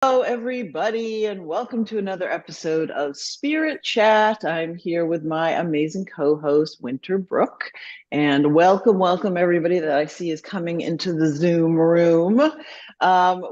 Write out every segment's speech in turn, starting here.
Hello, everybody, and welcome to another episode of Spirit Chat. I'm here with my amazing co-host, Winter Brook, and welcome, everybody that I see is coming into the Zoom room.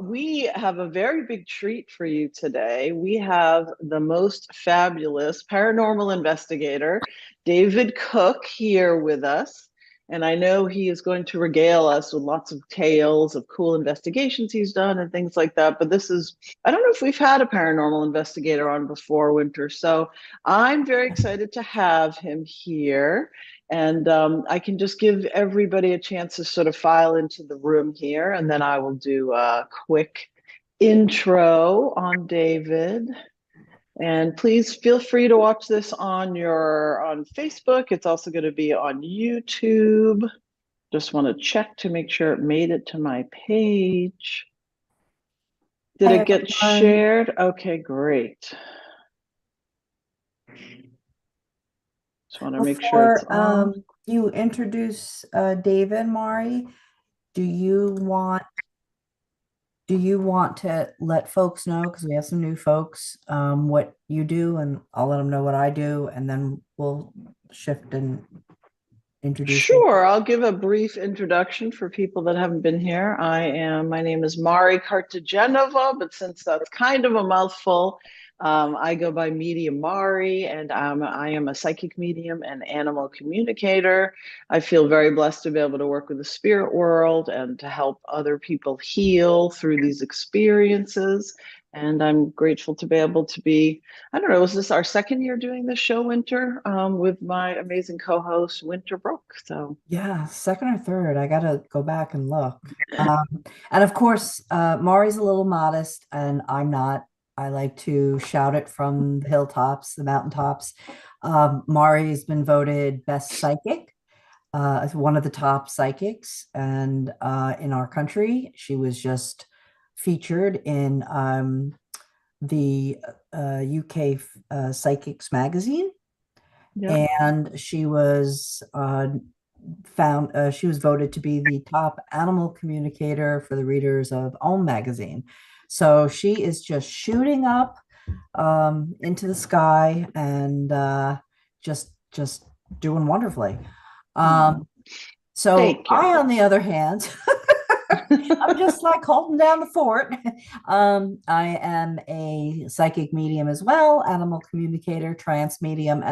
We have a very big treat for you today. We have the most fabulous paranormal investigator, David Cook, here with us. And I know he is going to regale us with lots of tales of cool investigations he's done and things like that. But I don't know if we've had a paranormal investigator on before, Winter. So I'm very excited to have him here. And I can just give everybody a chance to sort of file into the room here. And then I will do a quick intro on David. And please feel free to watch this on Facebook. It's also going to be on YouTube. Just want to check to make sure it made it to my page. Did it get shared? Okay, great. Just want to make sure it's on. You introduce David, Mari, do you want to let folks know, because we have some new folks, what you do, and I'll let them know what I do, and then we'll shift and introduce David. Sure, I'll give a brief introduction for people that haven't been here. My name is Mari Cartagenova, but since that's kind of a mouthful, I go by Medium Mari, and I am a psychic medium and animal communicator. I feel very blessed to be able to work with the spirit world and to help other people heal through these experiences. And I'm grateful to be able to be, I don't know, is this our second year doing this show, Winter, with my amazing co-host, Winter Brook? So Yeah, second or third. I gotta go back and look. And of course, Mari's a little modest, and I'm not. I like to shout it from the hilltops, the mountaintops. Mari's been voted best psychic, as one of the top psychics, and in our country, she was just featured in the UK Psychics magazine, yeah. and she was voted to be the top animal communicator for the readers of Om magazine. So she is just shooting up into the sky and just doing wonderfully. Oh, Um, so thank you. I, on the other hand, I'm just like holding down the fort. I am a psychic medium as well, animal communicator, trance medium,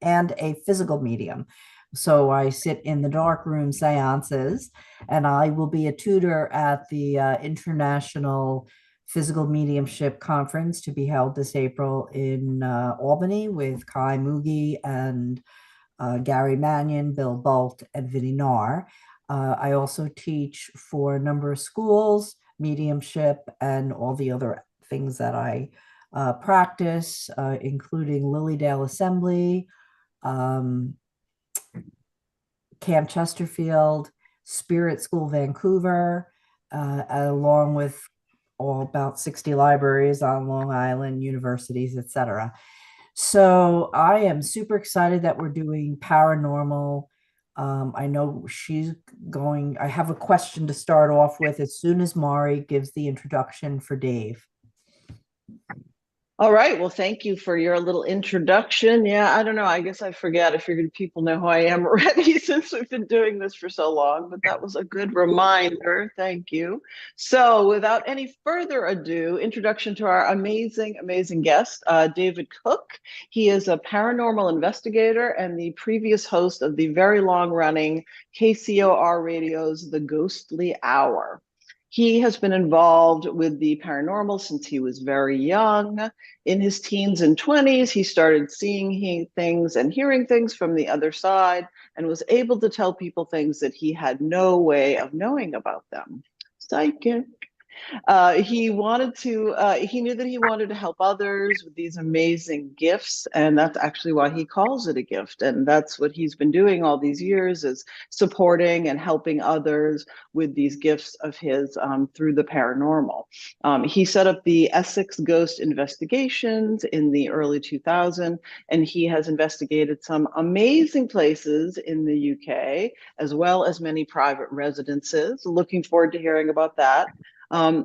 and a physical medium. So I sit in the dark room seances, and I will be a tutor at the International Physical Mediumship Conference to be held this April in Albany with Kai Mugi and Gary Mannion, Bill Bolt, and Vinnie Narr. I also teach for a number of schools, mediumship, and all the other things that I practice, including Lilydale Assembly, um, Camp Chesterfield, Spirit School Vancouver, along with about 60 libraries on Long Island, universities, etc. So I am super excited that we're doing paranormal. I know I have a question to start off with as soon as Mari gives the introduction for Dave. All right. Well, thank you for your little introduction. Yeah, I don't know. I guess I forget. I figured people know who I am already since we've been doing this for so long, but that was a good reminder. Thank you. So, without any further ado, introduction to our amazing guest, David Cook. He is a paranormal investigator and the previous host of the very long running KCOR radio's The Ghostly Hour. He has been involved with the paranormal since he was very young. In his teens and 20s, he started seeing things and hearing things from the other side and was able to tell people things that he had no way of knowing about them. Psychic. He knew that he wanted to help others with these amazing gifts. And that's actually why he calls it a gift. And that's what he's been doing all these years, is supporting and helping others with these gifts of his through the paranormal. He set up the Essex Ghost Investigations in the early 2000s, and he has investigated some amazing places in the UK, as well as many private residences. Looking forward to hearing about that.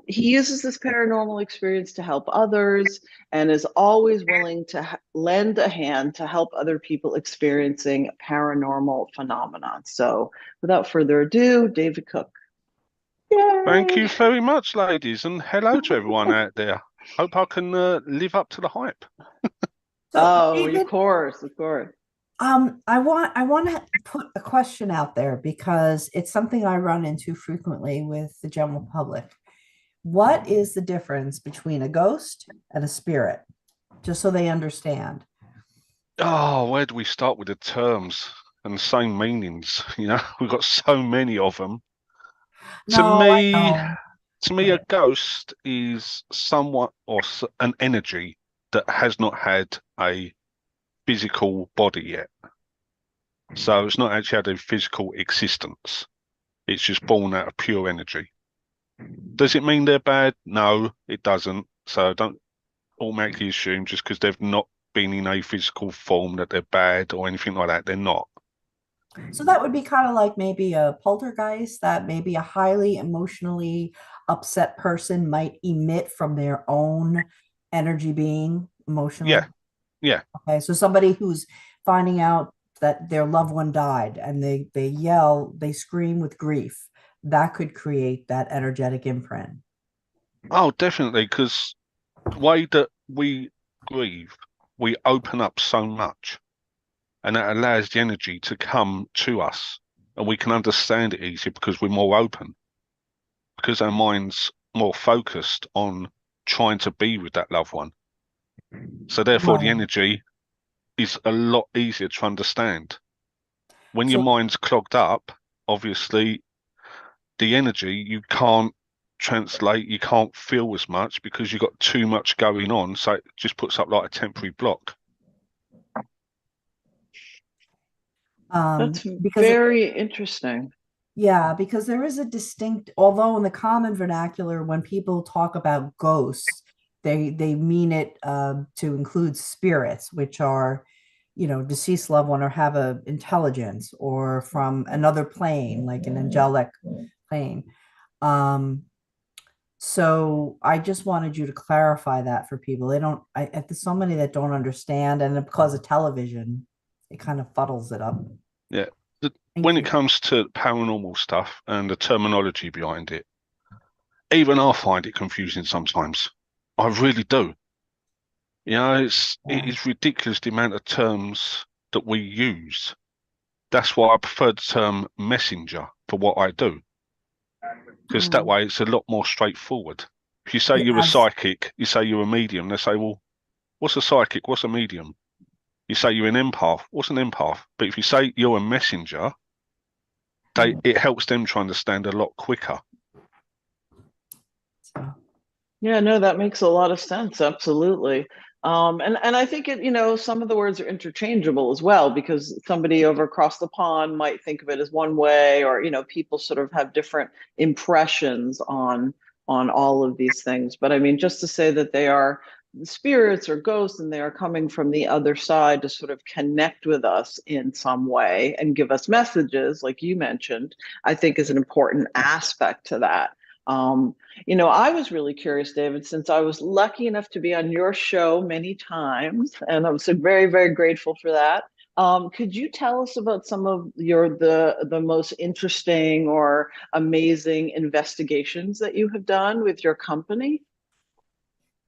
He uses this paranormal experience to help others and is always willing to lend a hand to help other people experiencing paranormal phenomenon. So, without further ado, David Cook. Thank you Yay! very much, ladies, and hello to everyone out there. Hope I can live up to the hype. So, Oh, of David, course, of course. I want to put a question out there because it's something I run into frequently with the general public. What is the difference between a ghost and a spirit? Just so they understand. Oh, where do we start with the terms and the same meanings? We've got so many of them. To No, I me, know. to me, a ghost is somewhat or an energy that has not had a physical body yet. So it's not actually had a physical existence. It's just born out of pure energy. Does it mean they're bad? No, it doesn't. So don't automatically assume just because they've not been in a physical form that they're bad or anything like that. They're not. So that would be kind of like maybe a poltergeist that maybe a highly emotionally upset person might emit from their own energy being emotionally. Yeah, yeah. Okay, so somebody who's finding out that their loved one died and they yell, they scream with grief, that could create that energetic imprint. Oh, definitely. Because the way that we grieve, we open up so much, and that allows the energy to come to us, and we can understand it easier because we're more open, because our mind's more focused on trying to be with that loved one. So therefore, the Right. energy is a lot easier to understand. When your So mind's clogged up, obviously the energy you can't translate, you can't feel as much because you've got too much going on. So it just puts up like a temporary block. That's because very interesting. yeah, because there is a distinct, although in the common vernacular, when people talk about ghosts, they mean it to include spirits, which are, deceased loved one or have a intelligence or from another plane, like an angelic plane. Um, so I just wanted you to clarify that for people. They don't, there's so many that don't understand, and because of television, it kind of fuddles it up. Yeah. Thank When it you. comes to paranormal stuff and the terminology behind it, even I find it confusing sometimes. I really do. It Yeah. is ridiculous the amount of terms that we use. That's why I prefer the term messenger for what I do, because that Mm. way it's a lot more straightforward. If you say you're a Yes. psychic, you say you're a medium, they say, well, what's a psychic? What's a medium? You say you're an empath. What's an empath? But if you say you're a messenger, it helps them to understand a lot quicker. So, Yeah, no, that makes a lot of sense. Absolutely. And I think some of the words are interchangeable as well, because somebody over across the pond might think of it as one way, or people sort of have different impressions on all of these things. But I mean, just to say that they are spirits or ghosts and they are coming from the other side to sort of connect with us in some way and give us messages, like you mentioned, I think is an important aspect to that. Um, I was really curious, David, since I was lucky enough to be on your show many times, and I'm so very, very grateful for that. Could you tell us about some of the most interesting or amazing investigations that you have done with your company?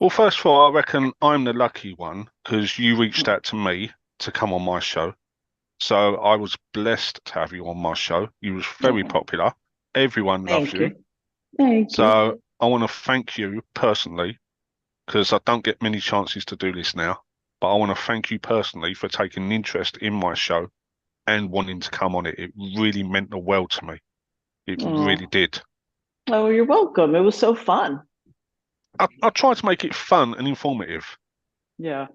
Well, first of all, I reckon I'm the lucky one because you reached out to me to come on my show. So I was blessed to have you on my show. You was very Oh, popular. Everyone loves thank you. you. Thank you. So I want to thank you personally because I don't get many chances to do this now. But I want to thank you personally for taking an interest in my show and wanting to come on it. It really meant the world to me. It really Oh, did. oh, you're welcome. It was so fun. I try to make it fun and informative, Yeah,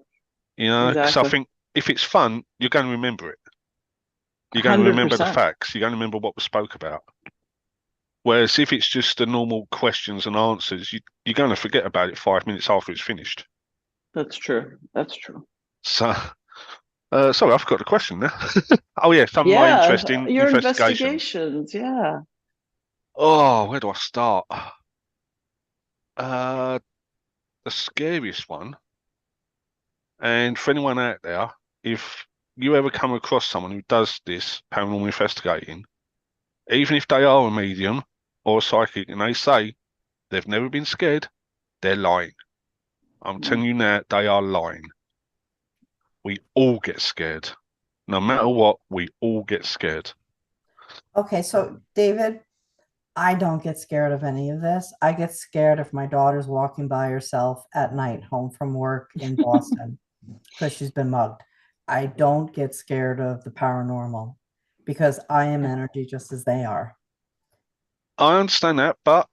because I exactly. think if it's fun, you're going to remember it. You're going to remember the 100%. facts. You're going to remember what was spoke about. Whereas if it's just the normal questions and answers, you're going to forget about it 5 minutes after it's finished. That's true. That's true. So, sorry, I forgot the question now. Oh, yeah, some of my Yeah, interesting your investigations. investigations. Yeah. Oh, where do I start? The scariest one, and for anyone out there, if you ever come across someone who does this paranormal investigating, even if they are a medium or a psychic and they say they've never been scared, they're lying. I'm telling you now, they are lying. We all get scared. No matter what, we all get scared. Okay, so David, I don't get scared of any of this. I get scared if my daughter's walking by herself at night home from work in Boston because she's been mugged. I don't get scared of the paranormal because I am energy just as they are. I understand that, but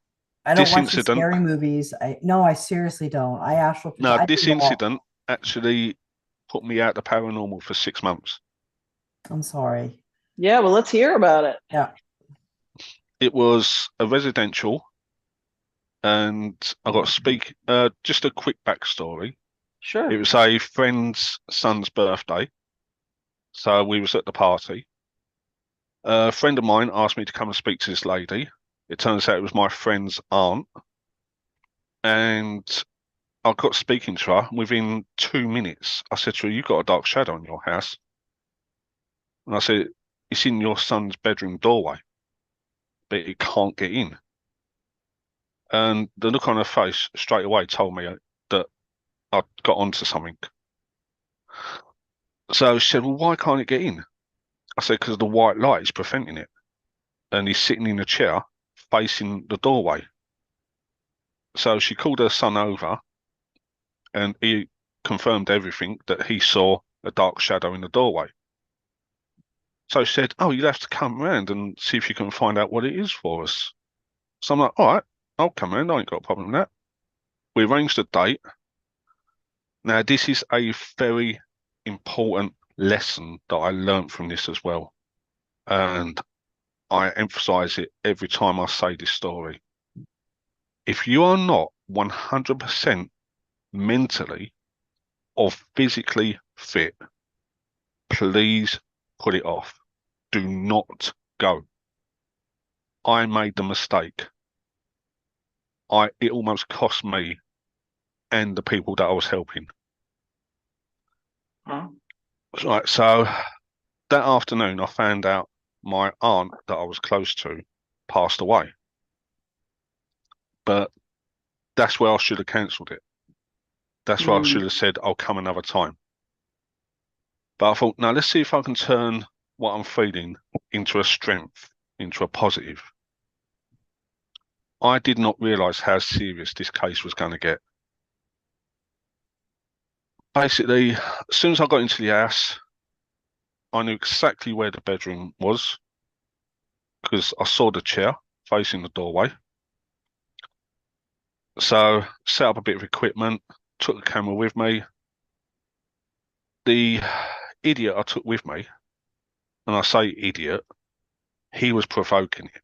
I don't this watch the incident, scary movies. I seriously don't. I astral no, project. I this do it all. incident actually put me out the paranormal for 6 months. I'm sorry. Yeah, well, let's hear about it. Yeah. It was a residential, and I got to speak. Just a quick backstory. It Sure. was a friend's son's birthday, so we was at the party. A friend of mine asked me to come and speak to this lady. It turns out it was my friend's aunt, and I got speaking to her. Within 2 minutes, I said to her, "You got a dark shadow in your house," and I said, "It's in your son's bedroom doorway, but it can't get in." And the look on her face straight away told me that I'd got onto something. So she said, "Well, why can't it get in?" I said, "Because the white light is preventing it." And he's sitting in a chair facing the doorway. So she called her son over and he confirmed everything that he saw a dark shadow in the doorway. So she said, "Oh, you'll have to come round and see if you can find out what it is for us." So I'm like, "All right, I'll come round. I ain't got a problem with that." We arranged a date. Now, this is a very important lesson that I learned from this as well. And I emphasize it every time I say this story. If you are not 100% mentally or physically fit, please put it off. Do not go. I made the mistake. It almost cost me and the people that I was helping. Huh? Right, so that afternoon I found out my aunt that I was close to passed away. But that's where I should have cancelled it. That's where I should have said I'll come another time. But I thought, now let's see if I can turn what I'm feeling into a strength, into a positive. I did not realise how serious this case was going to get. Basically, as soon as I got into the house, I knew exactly where the bedroom was because I saw the chair facing the doorway. So set up a bit of equipment, took the camera with me. The idiot I took with me, and I say idiot, he was provoking it,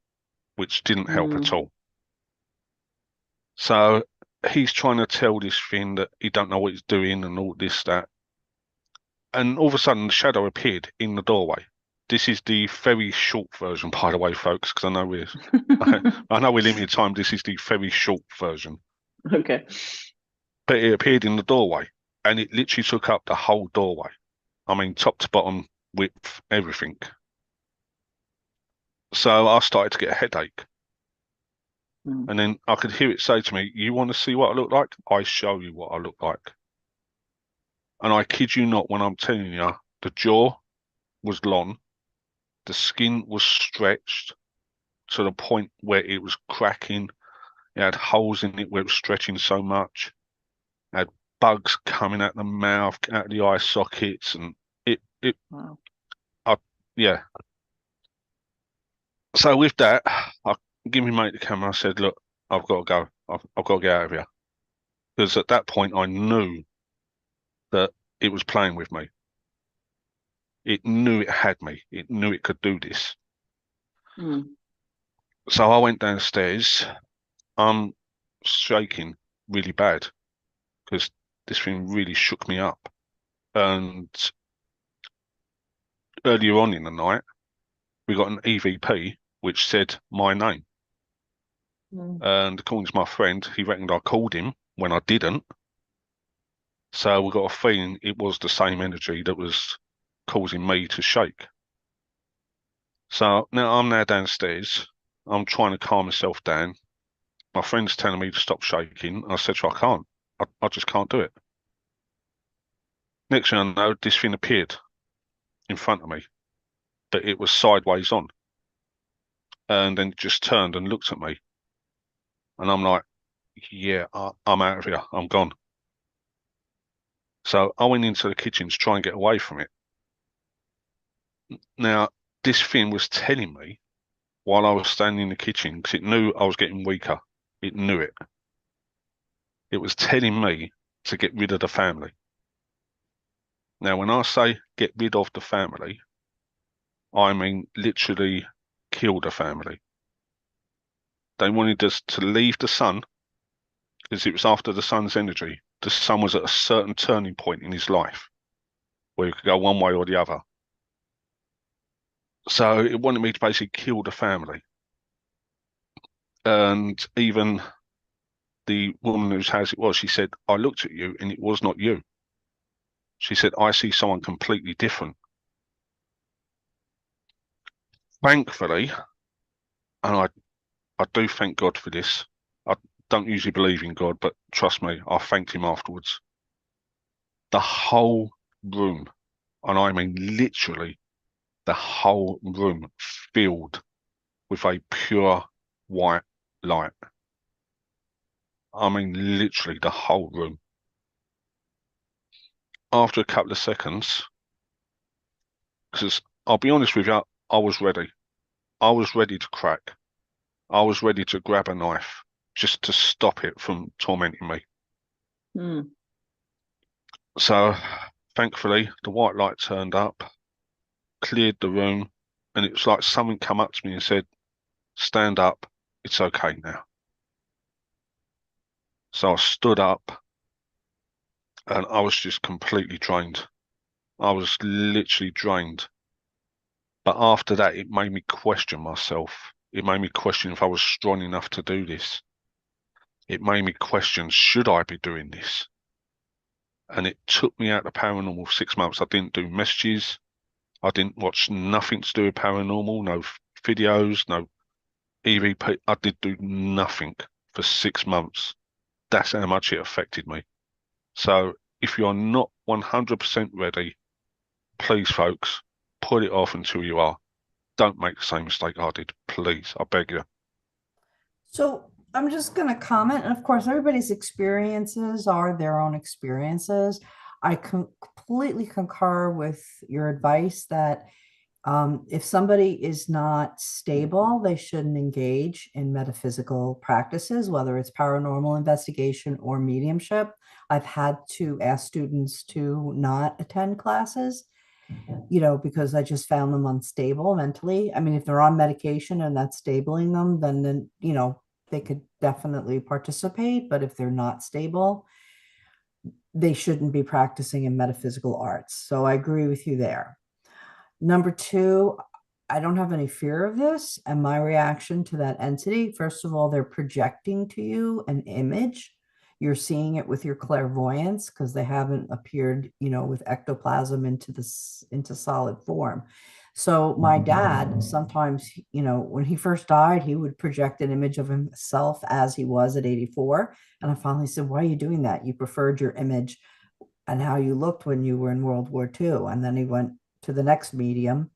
which didn't help at all. So he's trying to tell this thing that he don't know what he's doing and all this, that. And all of a sudden the shadow appeared in the doorway. This is the very short version, by the way, folks, because I know we're limited time. This is the very short version. Okay. But it appeared in the doorway and it literally took up the whole doorway. I mean, top to bottom, width, everything. So I started to get a headache. And then I could hear it say to me, "You want to see what I look like? I show you what I look like." And I kid you not when I'm telling you, the jaw was long, the skin was stretched to the point where it was cracking. It had holes in it where it was stretching so much. It had bugs coming out the mouth, out of the eye sockets, and Wow. yeah. So with that, I give me mate the camera. I said, "Look, I've got to go. I've got to get out of here." Because at that point, I knew that it was playing with me. It knew it had me. It knew it could do this. So I went downstairs. I'm shaking really bad because this thing really shook me up. And earlier on in the night, we got an EVP which said my name. Mm. And according to my friend, he reckoned I called him when I didn't. So we got a feeling it was the same energy that was causing me to shake. So now I'm now downstairs. I'm trying to calm myself down. My friend's telling me to stop shaking. I said to her, I can't. I just can't do it. Next thing I know, this thing appeared in front of me, but it was sideways on. And then it just turned and looked at me. And I'm like, yeah, I'm out of here. I'm gone. So I went into the kitchen to try and get away from it. Now, this thing was telling me while I was standing in the kitchen, because it knew I was getting weaker. It knew it. It was telling me to get rid of the family. Now, when I say get rid of the family, I mean literally kill the family. They wanted us to leave the son because it was after the son's energy. The son was at a certain turning point in his life where he could go one way or the other. So it wanted me to basically kill the family. And even the woman whose house it was, she said, I looked at you and it was not you. She said, I see someone completely different. Thankfully, and I do thank God for this. I don't usually believe in God, but trust me, I thanked him afterwards. The whole room, and I mean literally the whole room filled with a pure white light. I mean literally the whole room. After a couple of seconds, because I'll be honest with you, I was ready. I was ready to crack. I was ready to grab a knife just to stop it from tormenting me. Mm. So thankfully, the white light turned up, cleared the room, and it was like someone come up to me and said, stand up, it's okay now. So I stood up and I was just completely drained. I was literally drained. But after that, it made me question myself. It made me question if I was strong enough to do this. It made me question, should I be doing this? And it took me out of paranormal for 6 months. I didn't do messages. I didn't watch nothing to do with paranormal, no videos, no EVP. I did do nothing for 6 months. That's how much it affected me. So if you're not 100% ready, please, folks, put it off until you are. Don't make the same mistake I did. Please, I beg you. So I'm just going to comment. And of course, everybody's experiences are their own experiences. I completely concur with your advice that if somebody is not stable, they shouldn't engage in metaphysical practices, whether it's paranormal investigation or mediumship. I've had to ask students to not attend classes, because I just found them unstable mentally. I mean, if they're on medication and that's stabling them, then they could definitely participate. But if they're not stable, they shouldn't be practicing in metaphysical arts. So I agree with you there. Number two, I don't have any fear of this. And my reaction to that entity, first of all, they're projecting to you an image. You're seeing it with your clairvoyance because they haven't appeared, with ectoplasm into solid form. So my dad sometimes, when he first died, he would project an image of himself as he was at 84. And I finally said, why are you doing that? You preferred your image and how you looked when you were in World War II. And then he went to the next medium,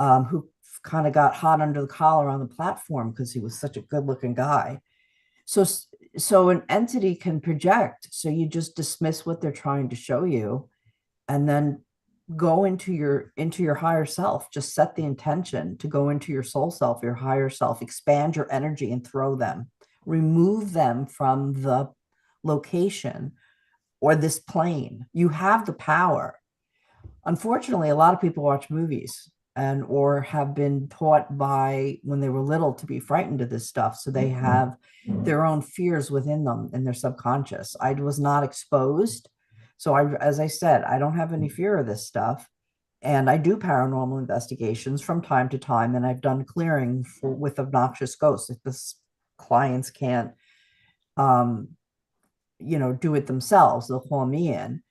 who kind of got hot under the collar on the platform because he was such a good looking guy. So, so an entity can project. So you just dismiss what they're trying to show you, and then go into your higher self. Just set the intention to go into your soul self, your higher self, expand your energy and throw them, remove them from the location or this plane. You have the power. Unfortunately, a lot of people watch movies or have been taught by when they were little to be frightened of this stuff. So they have their own fears within them in their subconscious. I was not exposed. So as I said, I don't have any fear of this stuff. And I do paranormal investigations from time to time, and I've done clearing with obnoxious ghosts. If this clients can't, do it themselves. They'll call me in.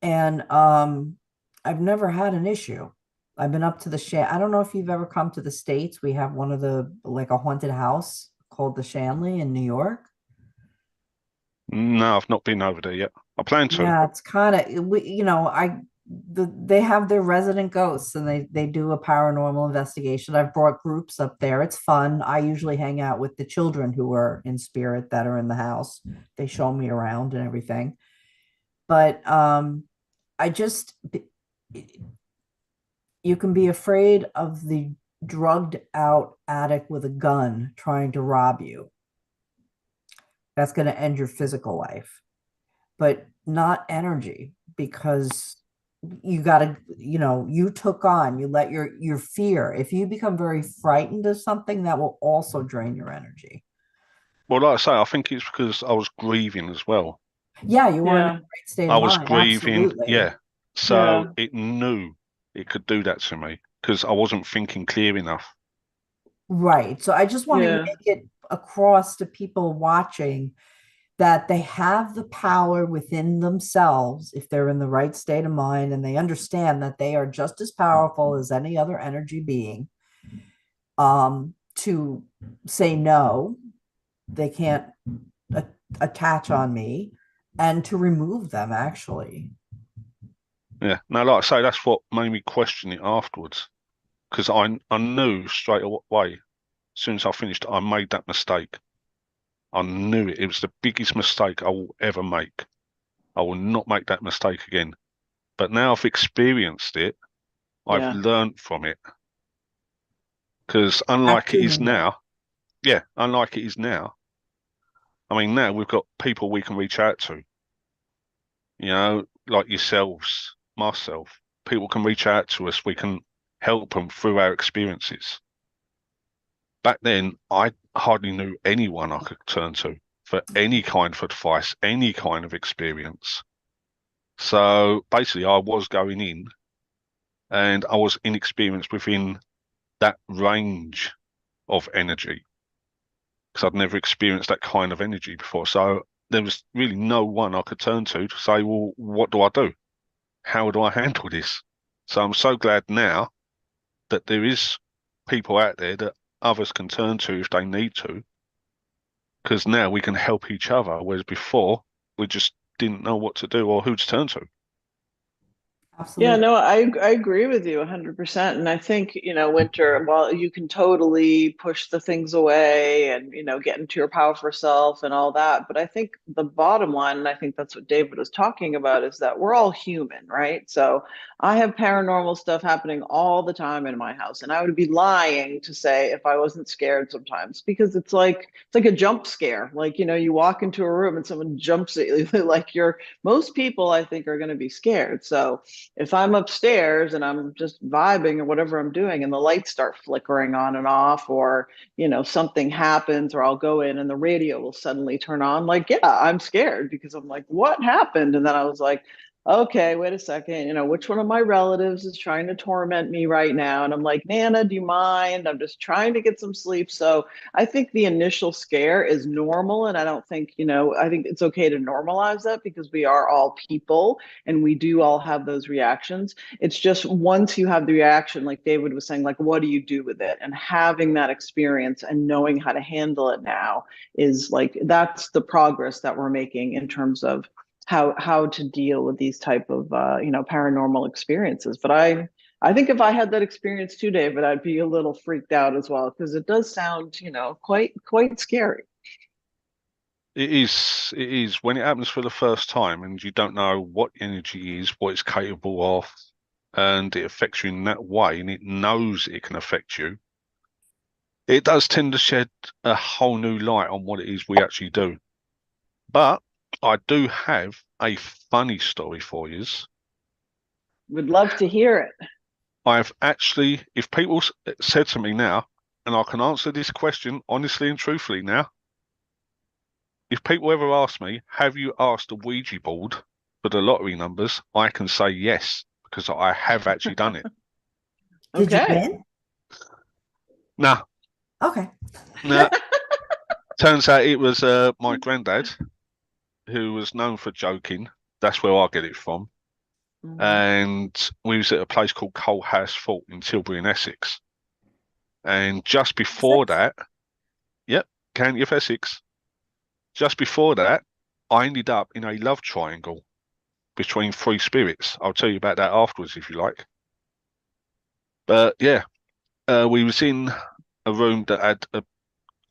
And I've never had an issue. I've been up to the I don't know if you've ever come to the States. We have one of like a haunted house called the Shanley in New York. No, I've not been over there yet. I plan to. Yeah, it's kind of, they have their resident ghosts, and they do a paranormal investigation. I've brought groups up there. It's fun. I usually hang out with the children who are in spirit that are in the house. They show me around and everything. But I just, you can be afraid of the drugged out addict with a gun trying to rob you. That's going to end your physical life, but not energy, because you got to, you took on, you let your fear, if you become very frightened of something, that will also drain your energy. Well, like I say, I think it's because I was grieving as well. Yeah, you were in a great state I of was mind. grieving, Absolutely. yeah. So it knew it could do that to me because I wasn't thinking clear enough. Right. So I just want to make it across to people watching that they have the power within themselves if they're in the right state of mind, and they understand that they are just as powerful as any other energy being. To say no, they can't attach on me, and to remove them, actually. Yeah. No, like I say, that's what made me question it afterwards, because I knew straight away, as soon as I finished, I made that mistake. I knew it. It was the biggest mistake I will ever make. I will not make that mistake again. But now I've experienced it, I've learned from it. Because unlike it is now, I mean, now we've got people we can reach out to, like yourselves, myself. People can reach out to us. We can help them through our experiences. Back then, I hardly knew anyone I could turn to for any kind of advice, any kind of experience. So basically, I was going in and I was inexperienced within that range of energy because I'd never experienced that kind of energy before. So there was really no one I could turn to say, well, what do I do? How do I handle this? So I'm so glad now that there is people out there that others can turn to if they need to, because now we can help each other, whereas before we just didn't know what to do or who to turn to. Absolutely. Yeah, no, I agree with you 100%. And I think, Winter, while you can totally push the things away and, get into your powerful self and all that, but I think the bottom line, and I think that's what David was talking about, is that we're all human, right? So I have paranormal stuff happening all the time in my house, and I would be lying to say if I wasn't scared sometimes, because it's like a jump scare. Like, you walk into a room and someone jumps at you, like most people I think are going to be scared. So if I'm upstairs and I'm just vibing or whatever I'm doing and the lights start flickering on and off, or, something happens, or I'll go in and the radio will suddenly turn on, like, yeah, I'm scared because I'm like, what happened? And then I was like, okay, wait a second, which one of my relatives is trying to torment me right now? And I'm like, Nana, do you mind? I'm just trying to get some sleep. So I think the initial scare is normal. And I don't think, I think it's okay to normalize that because we are all people and we do all have those reactions. It's just once you have the reaction, like David was saying, like, what do you do with it? And having that experience and knowing how to handle it now is like, that's the progress that we're making in terms of how to deal with these type of paranormal experiences. But I think if I had that experience too, David, I'd be a little freaked out as well, because it does sound quite scary. It is when it happens for the first time and you don't know what energy is, what it's capable of, and it affects you in that way, and it knows it can affect you. It does tend to shed a whole new light on what it is we actually do. But I do have a funny story for you. Would love to hear it. I've actually, if people said to me now, and I can answer this question honestly and truthfully now, if people ever ask me, have you asked the Ouija board for the lottery numbers? I can say yes, because I have actually done it. Did you win? No. Okay. No. Turns out it was my granddad, who was known for joking. That's where I get it from. Mhm. And we was at a place called Coal House Fort in Tilbury in Essex. And just before that, yep, County of Essex. Just before that, I ended up in a love triangle between three spirits. I'll tell you about that afterwards if you like. But yeah, we was in a room that had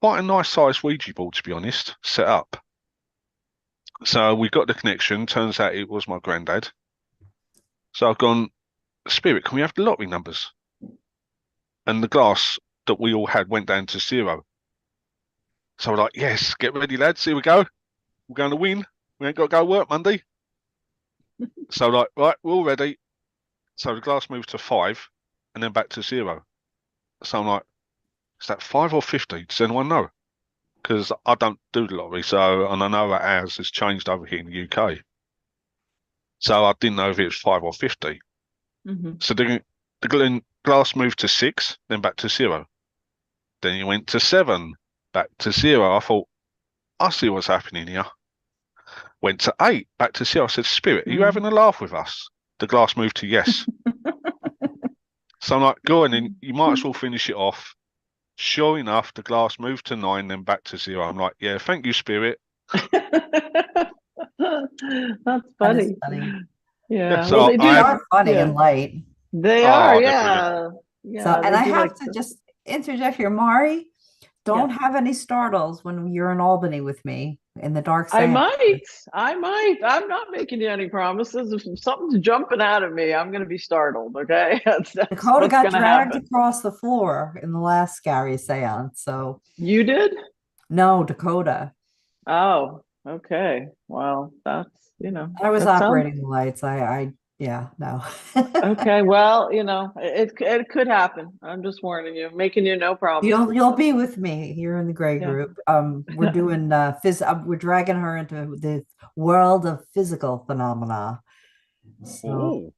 quite a nice sized Ouija board, to be honest, set up. So we got the connection. Turns out it was my granddad. So I've gone, Spirit, can we have the lottery numbers? And the glass that we all had went down to 0. So we're like, yes, get ready, lads. Here we go. We're going to win. We ain't got to go work Monday. So like, right, we're all ready. So the glass moved to 5 and then back to 0. So I'm like, is that 5 or 50? Does anyone know? Because I don't do the lottery, and I know that ours has changed over here in the UK. So I didn't know if it was 5 or 50. Mm-hmm. So the glass moved to 6, then back to 0. Then it went to 7, back to 0. I thought, I see what's happening here. Went to 8, back to 0. I said, Spirit, are you having a laugh with us? The glass moved to yes. So I'm like, go on in, you might as well finish it off. Sure enough, the glass moved to 9, then back to 0. I'm like, yeah, thank you, Spirit. That's That is funny. funny. Yeah. So Well, they They do. are funny Yeah, and light. they are. oh, they're brilliant. Yeah. So, Yeah, and they I do have like to to. just interject here, Mari. Don't Yeah. have any startles when you're in Albany with me in the dark I sand. might. I might. I'm not making you any promises. If something's jumping out at me, I'm going to be startled. Okay. That's Dakota what's got going to dragged happen. across the floor in the last scary seance. So, You did? no, Dakota. Oh, okay. Well, I was that sounds operating the lights. Yeah, no. okay. Well, it could happen. I'm just warning you, making you no promises. You'll be with me here in the gray Yeah. group. We're doing we're dragging her into the world of physical phenomena. So Oh,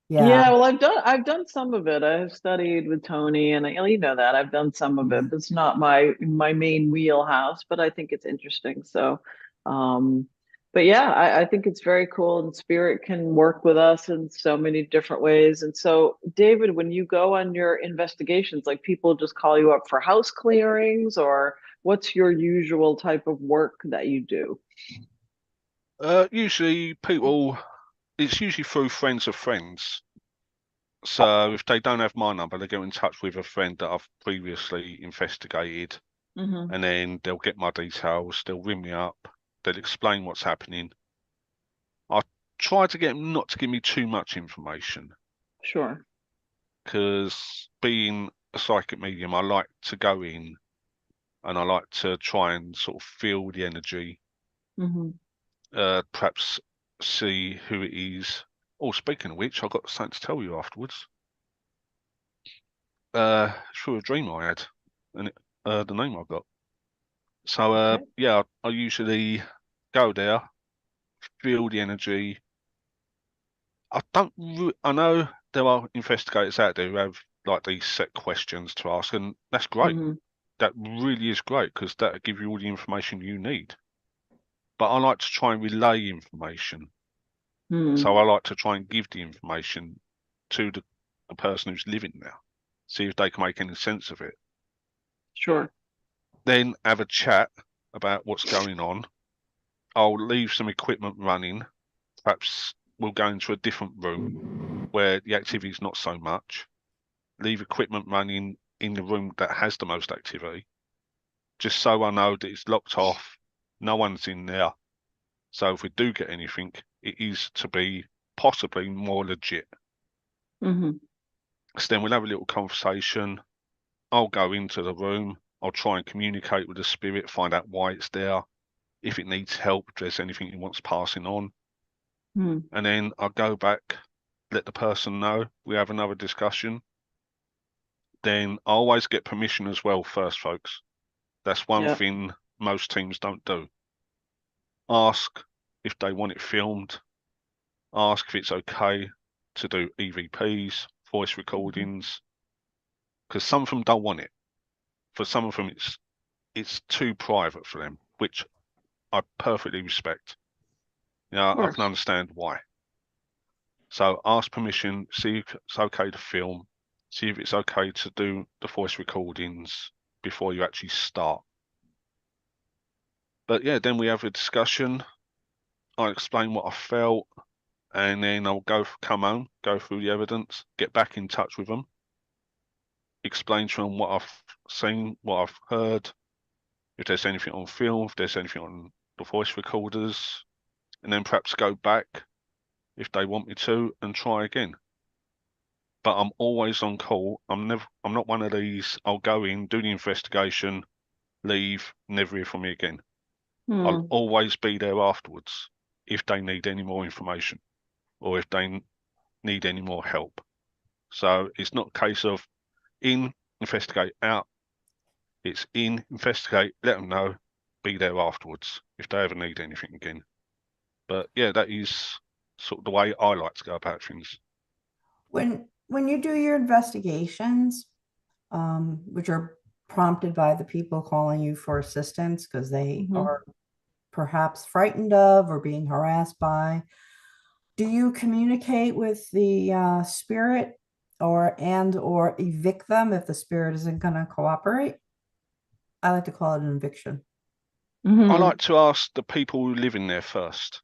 yeah. Yeah, well, I've done some of it. I've studied with Tony, and you know that I've done some of it. But it's not my main wheelhouse, but I think it's interesting. So, um, but yeah, I think it's very cool, and spirit can work with us in so many different ways. And so, David, when you go on your investigations, like people just call you up for house clearings, or what's your usual type of work that you do? usually it's usually through friends of friends. So if they don't have my number, they get in touch with a friend that I've previously investigated, Hmm. and then they'll get my details. They'll ring me up. They'll explain what's happening. I try to get them not to give me too much information Sure. because being a psychic medium, I like to go in and I like to try and sort of feel the energy, Hmm. perhaps see who it is. Oh, speaking of which, I've got something to tell you afterwards. Through a dream I had, and the name I got. So, Okay. yeah, I usually go there, feel the energy. I know there are investigators out there who have like these set questions to ask, and that's great. Hmm. That really is great because that'll give you all the information you need. But I like to try and relay information. So I Hmm. like to try and give the information to the person who's living there, see if they can make any sense of it. Sure. Then have a chat about what's going on. I'll leave some equipment running. Perhaps we'll go into a different room where the activity is not so much. Leave equipment running in the room that has the most activity, just so I know that it's locked off, no one's in there. So if we do get anything, it is to be possibly more legit. Hmm. So then we'll have a little conversation. I'll go into the room. I'll try and communicate with the spirit, find out why it's there, if it needs help, if there's anything it wants passing on. Hmm. And then I'll go back, let the person know. We have another discussion. Then I always get permission as well first, folks. That's one Yeah. thing most teams don't do. Ask if they want it filmed. Ask if it's okay to do EVPs, voice Mhm. recordings, because some of them don't want it. For some of them, it's too private for them, which I perfectly respect. You know, I can understand why. So ask permission, see if it's okay to film, see if it's okay to do the voice recordings before you actually start. But yeah, then we have a discussion. I explain what I felt, and then I'll come home, go through the evidence, get back in touch with them, explain to them what I've seen, what I've heard, if there's anything on film, if there's anything on the voice recorders, and then perhaps go back if they want me to and try again. But I'm always on call. I'm not one of these, I'll go in, do the investigation, leave, never hear from me again. I'll always be there afterwards if they need any more information or if they need any more help. So it's not a case of in, investigate, out. It's in, investigate, let them know, be there afterwards if they ever need anything again. But yeah, that is sort of the way I like to go about things. When you do your investigations, which are prompted by the people calling you for assistance because they are perhaps frightened of or being harassed by, do you communicate with the spirit or evict them if the spirit isn't going to cooperate? I like to call it an eviction. I like to ask the people who live in there first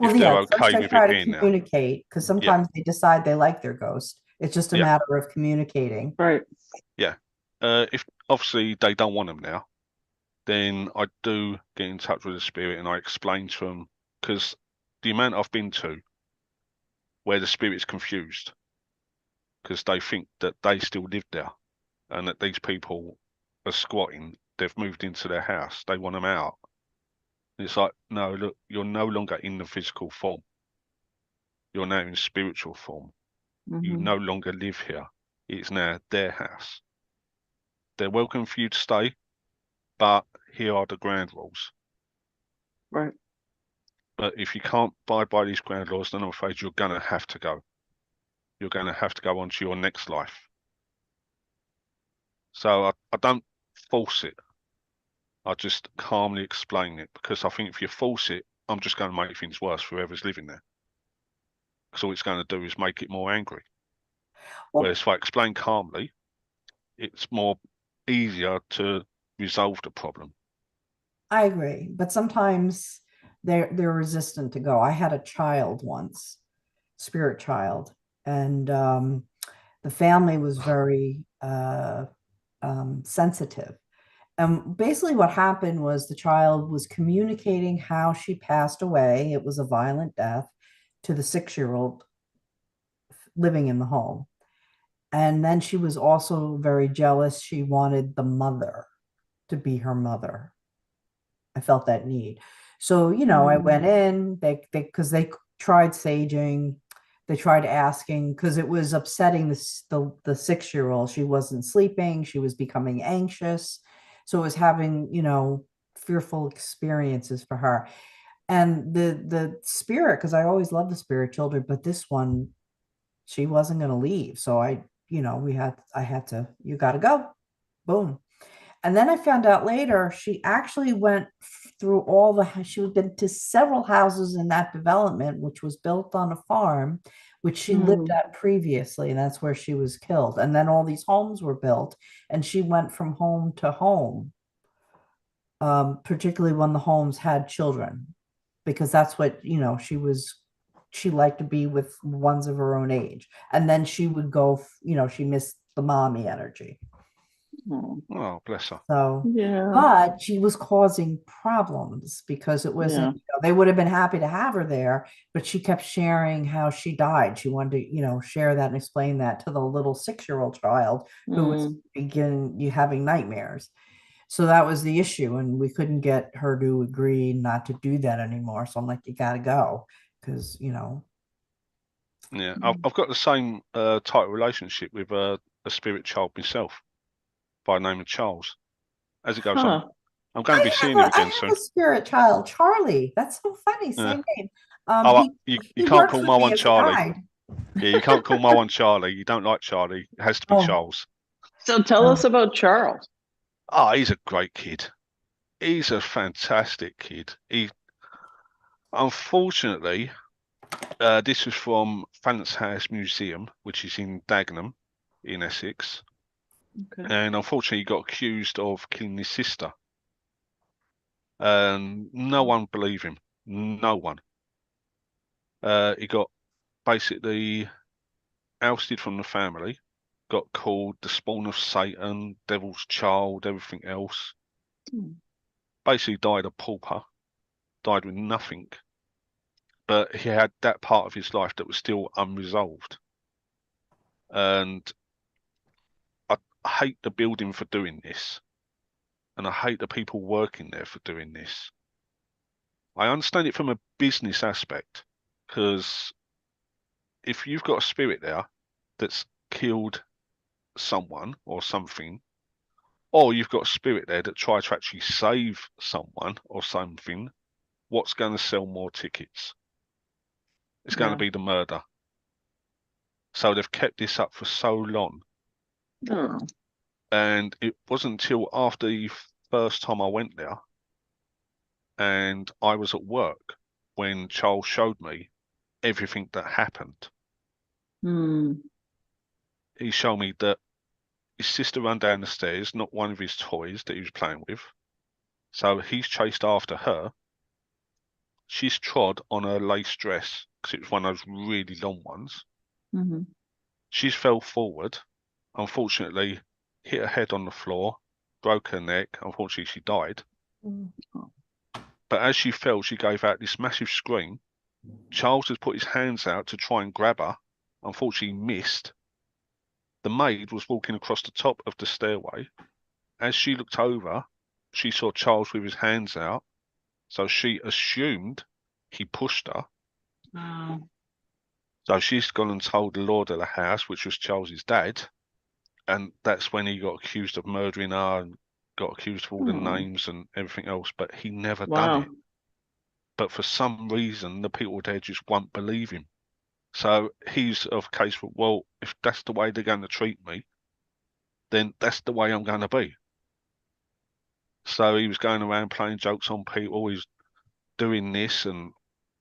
if they're okay with it being there. Communicate, because sometimes they decide they like their ghost. It's just a matter of communicating. Right. Yeah. If obviously they don't want them now, then I do get in touch with the spirit and I explain to them, because the amount I've been to where the spirit's confused because they think that they still live there and that these people are squatting, they've moved into their house, they want them out. And it's like, no, look, you're no longer in the physical form. You're now in spiritual form. You no longer live here. It's now their house. They're welcome for you to stay, but here are the ground rules. Right. But if you can't abide by these ground laws, then I'm afraid you're going to have to go. You're going to have to go on to your next life. So I don't force it. I just calmly explain it, because I think if you force it, I'm just going to make things worse for whoever's living there. Because all it's going to do is make it more angry. Whereas if I explain calmly, it's more easier to resolve the problem. I agree, but sometimes they're resistant to go. I had a child once, spirit child, and the family was very sensitive. And basically what happened was the child was communicating how she passed away. It was a violent death to the 6-year-old living in the home. And then she was also very jealous. She wanted the mother to be her mother. I felt that need. So, I went in, because they tried saging, they tried asking, because it was upsetting the 6-year-old. She wasn't sleeping, she was becoming anxious. So it was having, fearful experiences for her. And the spirit, because I always loved the spirit children, but this one, she wasn't going to leave. So I had to, you got to go. Boom. And then I found out later she actually went through she had been to several houses in that development, which was built on a farm, which she lived at previously. And that's where she was killed. And then all these homes were built and she went from home to home, particularly when the homes had children, because that's what, she liked to be with ones of her own age. And then she would go, she missed the mommy energy. Oh, bless her. So, yeah, but she was causing problems because it wasn't, they would have been happy to have her there, but she kept sharing how she died. She wanted to, share that and explain that to the little 6-year-old child who was having nightmares. So that was the issue. And we couldn't get her to agree not to do that anymore. So I'm like, you got to go because, Yeah, I've got the same type of relationship with a spirit child myself by the name of Charles. As it goes on, I'm going to be seeing him again soon. I have a spirit child, Charlie. That's so funny. Same name. You can't call my one Charlie. Yeah, you can't call my one Charlie. You don't like Charlie. It has to be Charles. So tell us about Charles. Oh, he's a great kid. He's a fantastic kid. Unfortunately, this was from Fallance House Museum, which is in Dagenham, in Essex. Okay. And unfortunately, he got accused of killing his sister. And no one believed him. No one. He got basically ousted from the family, got called the spawn of Satan, devil's child, everything else. Basically died a pauper, died with nothing. But he had that part of his life that was still unresolved. And I hate the building for doing this. And I hate the people working there for doing this. I understand it from a business aspect, because if you've got a spirit there that's killed someone or something, or you've got a spirit there that tries to actually save someone or something, what's going to sell more tickets? It's going to be the murder. So they've kept this up for so long. Oh. And it wasn't until after the first time I went there and I was at work when Charles showed me everything that happened. He showed me that his sister ran down the stairs, not one of his toys that he was playing with. So he's chased after her. She's trod on her lace dress because it was one of those really long ones. She's fell forward, unfortunately, hit her head on the floor, broke her neck. Unfortunately, she died. But as she fell, she gave out this massive scream. Charles has put his hands out to try and grab her. Unfortunately, missed. The maid was walking across the top of the stairway. As she looked over, she saw Charles with his hands out. So she assumed he pushed her. So she's gone and told the lord of the house, which was Charles's dad. And that's when he got accused of murdering her and got accused of all the names and everything else. But he never done it. But for some reason, the people there just won't believe him. So he's of a case for, well, if that's the way they're going to treat me, then that's the way I'm going to be. So he was going around playing jokes on people. He's doing this and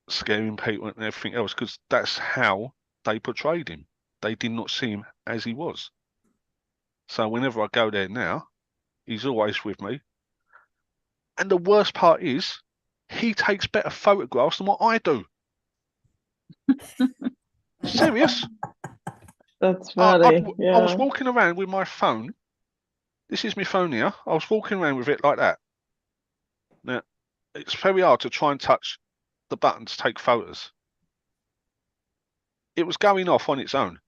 scaring people and everything else because that's how they portrayed him. They did not see him as he was. So whenever I go there now, he's always with me. And the worst part is, he takes better photographs than what I do. Serious. That's funny. I was walking around with my phone. This is my phone here. I was walking around with it like that. Now, it's very hard to try and touch the button to take photos. It was going off on its own.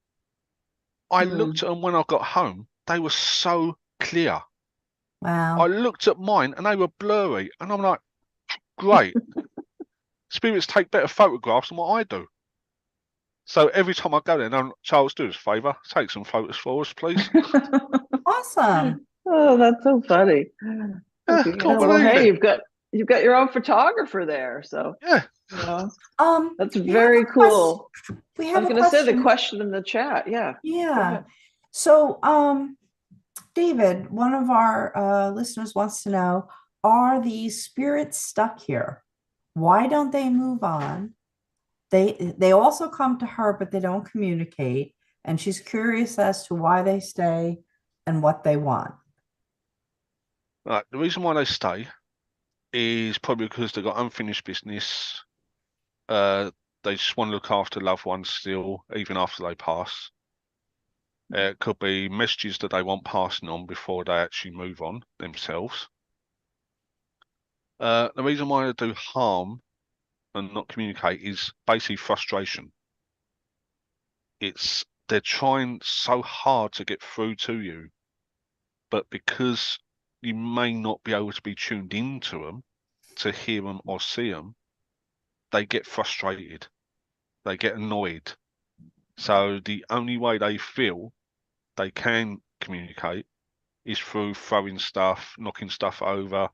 I looked at them when I got home. They were so clear. Wow. I looked at mine and they were blurry. And I'm like, great. Spirits take better photographs than what I do. So every time I go there, now, Charles, do us a favour. Take some photos for us, please. Awesome. Oh, that's so funny. Yeah, Okay, can't well, believe hey, it. you've got your own photographer there, so Yeah. you know, that's We have very a quest- cool. We I have was a going to say the question. question in the chat. Yeah. Go Yeah. ahead. So, David, one of our listeners wants to know, are these spirits stuck here? Why don't they move on? They also come to her, but they don't communicate. And she's curious as to why they stay and what they want. Right. The reason why they stay is probably because they've got unfinished business. They just want to look after loved ones still, even after they pass. It could be messages that they want passing on before they actually move on themselves. The reason why they do harm and not communicate is basically frustration. They're trying so hard to get through to you, but because you may not be able to be tuned into them to hear them or see them, they get frustrated, they get annoyed. So the only way they feel they can communicate is through throwing stuff, knocking stuff over.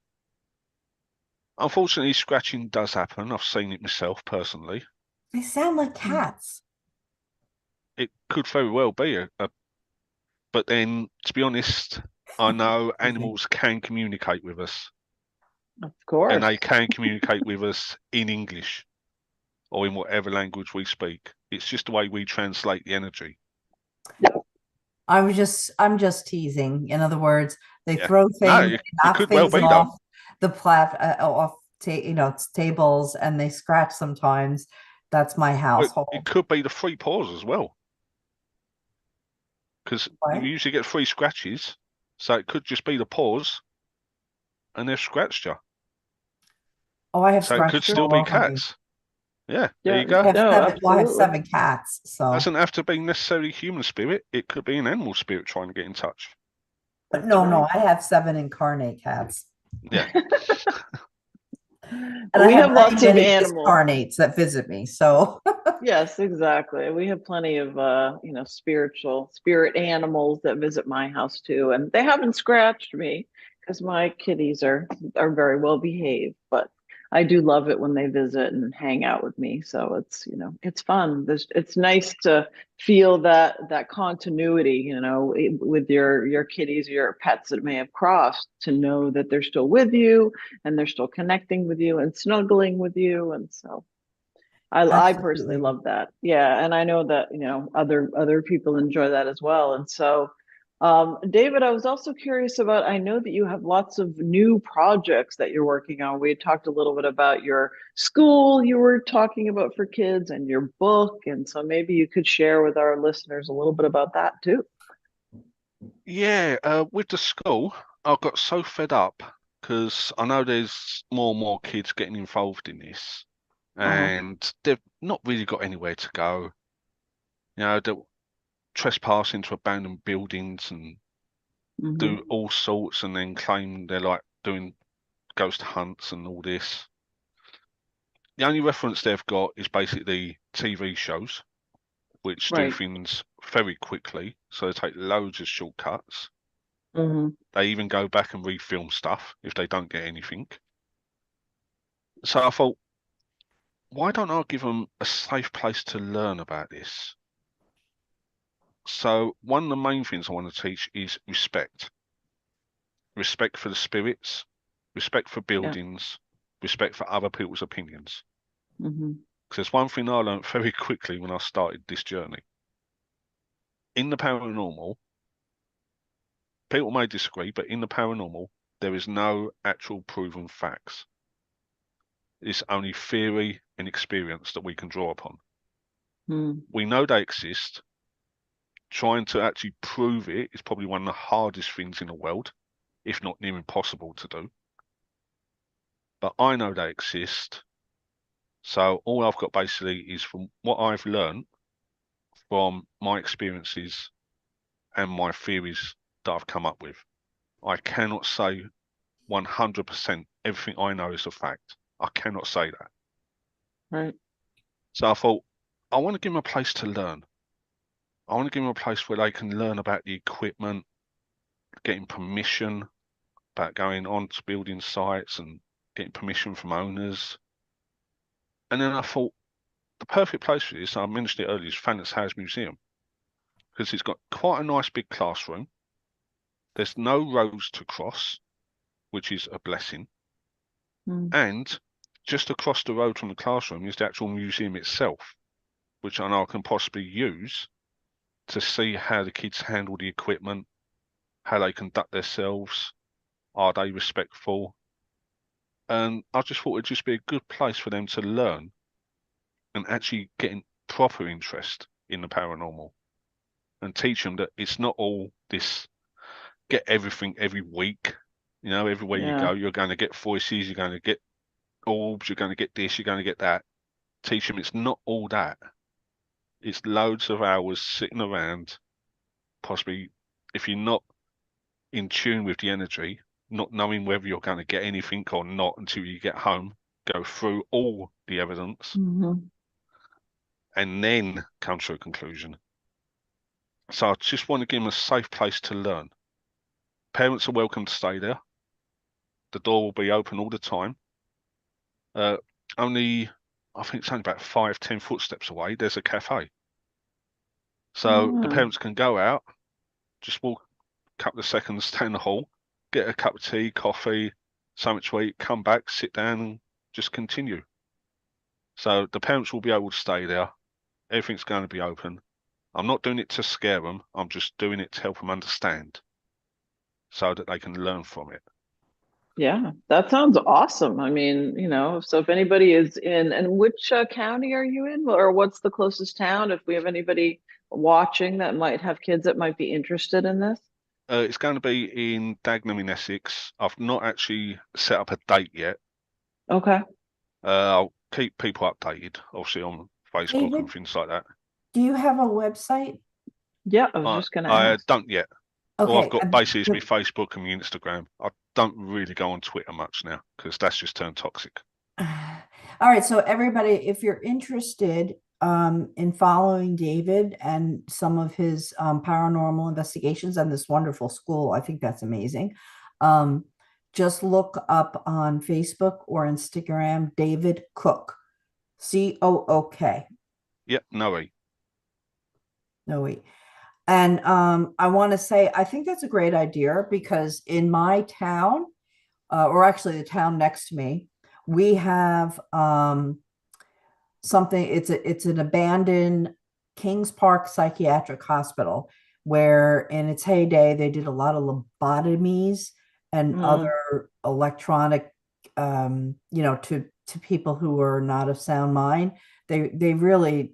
Unfortunately, scratching does happen. I've seen it myself personally. They sound like cats. It could very well be but then, to be honest, I know animals can communicate with us, Of and course. they can communicate with us in English or in whatever language we speak. It's just the way we translate the energy. I'm just teasing. In other words, they Yeah. throw No, things, it knock could well things be though. off the tables, and they scratch sometimes. That's my Well, it household. could be the free paws as well, because you What? usually get 3 scratches, so it could just be the paws, and they've scratched you. Oh, I have So it could scratches still all be over me. cats. Yeah, there Yeah, you go. no, I have absolutely. 7 cats, so Doesn't have to be necessarily human spirit. It could be an animal spirit trying to get in touch. but That's no, no, right. I have 7 incarnate cats. Yeah. And I We have have many, lots of many animals. discarnates that visit me. So Yes, exactly. We have plenty of spirit animals that visit my house too, and they haven't scratched me because my kitties are very well behaved, but I do love it when they visit and hang out with me. So it's fun. It's nice to feel that continuity, with your kitties, your pets that may have crossed, to know that they're still with you and they're still connecting with you and snuggling with you, and so I personally absolutely. love that. Yeah, and I know that other people enjoy that as well. And so, David, I was also curious about. I know that you have lots of new projects that you're working on. We had talked a little bit about your school you were talking about for kids and your book, and so maybe you could share with our listeners a little bit about that too. Yeah, with the school, I got so fed up because I know there's more and more kids getting involved in this, Uh-huh. and they've not really got anywhere to go. They'll trespass into abandoned buildings and Hmm. do all sorts, and then claim they're like doing ghost hunts and all this. The only reference they've got is basically TV shows, which do Right. things very quickly, so they take loads of shortcuts. Hmm. They even go back and refilm stuff if they don't get anything. So I thought, why don't I give them a safe place to learn about this? So one of the main things I want to teach is respect. Respect for the spirits, respect for Yeah. buildings, respect for other people's opinions. Hmm. Because there's one thing I learned very quickly when I started this journey. In the paranormal, people may disagree, but in the paranormal, there is no actual proven facts. It's only theory and experience that we can draw upon. Mm. We know they exist. Trying to actually prove it is probably one of the hardest things in the world, if not near impossible to do. But I know they exist. So all I've got basically is from what I've learned from my experiences and my theories that I've come up with. I cannot say 100% everything I know is a fact. I cannot say that. Right. So I thought, I want to give them a place to learn. I want to give them a place where they can learn about the equipment, getting permission, about going on to building sites and getting permission from owners. And then I thought, the perfect place for this, I mentioned it earlier, is Thanet House Museum, because it's got quite a nice big classroom. There's no roads to cross, which is a blessing. Mm. And just across the road from the classroom is the actual museum itself, which I know I can possibly use to see how the kids handle the equipment, how they conduct themselves, are they respectful? And I just thought it'd just be a good place for them to learn and actually getting proper interest in the paranormal and teach them that it's not all this get everything every week. Everywhere you Yeah. go, you're going to get voices, you're going to get orbs, you're going to get this, you're going to get that. Teach them it's not all that. It's loads of hours sitting around, possibly if you're not in tune with the energy, not knowing whether you're going to get anything or not until you get home, go through all the evidence, Hmm. and then come to a conclusion. So I just want to give them a safe place to learn. Parents are welcome to stay there. The door will be open all the time. Uh, only, I think it's only about 5, 10 footsteps away. There's a cafe. Oh, So the wow. parents can go out, just walk couple of seconds down the hall, get a cup of tea, coffee, something to eat, come back, sit down, and just continue. So the parents will be able to stay there. Everything's going to be open. I'm not doing it to scare them. I'm just doing it to help them understand so that they can learn from it. Yeah, that sounds awesome. I mean, so if anybody is in, and which county are you in, or what's the closest town? If we have anybody watching that might have kids that might be interested in this. It's going to be in Dagenham in Essex. I've not actually set up a date yet. Okay. I'll keep people updated, obviously on Facebook David, and things like that. do you have a website? Yeah, I was I just going to I ask. don't yet. All I've Okay. got basically is my Facebook and my Instagram. I don't really go on Twitter much now because that's just turned toxic. All right. So everybody, if you're interested in following David and some of his paranormal investigations and this wonderful school, I think that's amazing. Just look up on Facebook or Instagram, David Cook, Cook. Yep, no way. No, wait. And I want to say, I think that's a great idea because in my town, or actually the town next to me, we have something. It's an abandoned Kings Park Psychiatric Hospital where, in its heyday, they did a lot of lobotomies and Mm, other electronic, to people who were not of sound mind. They really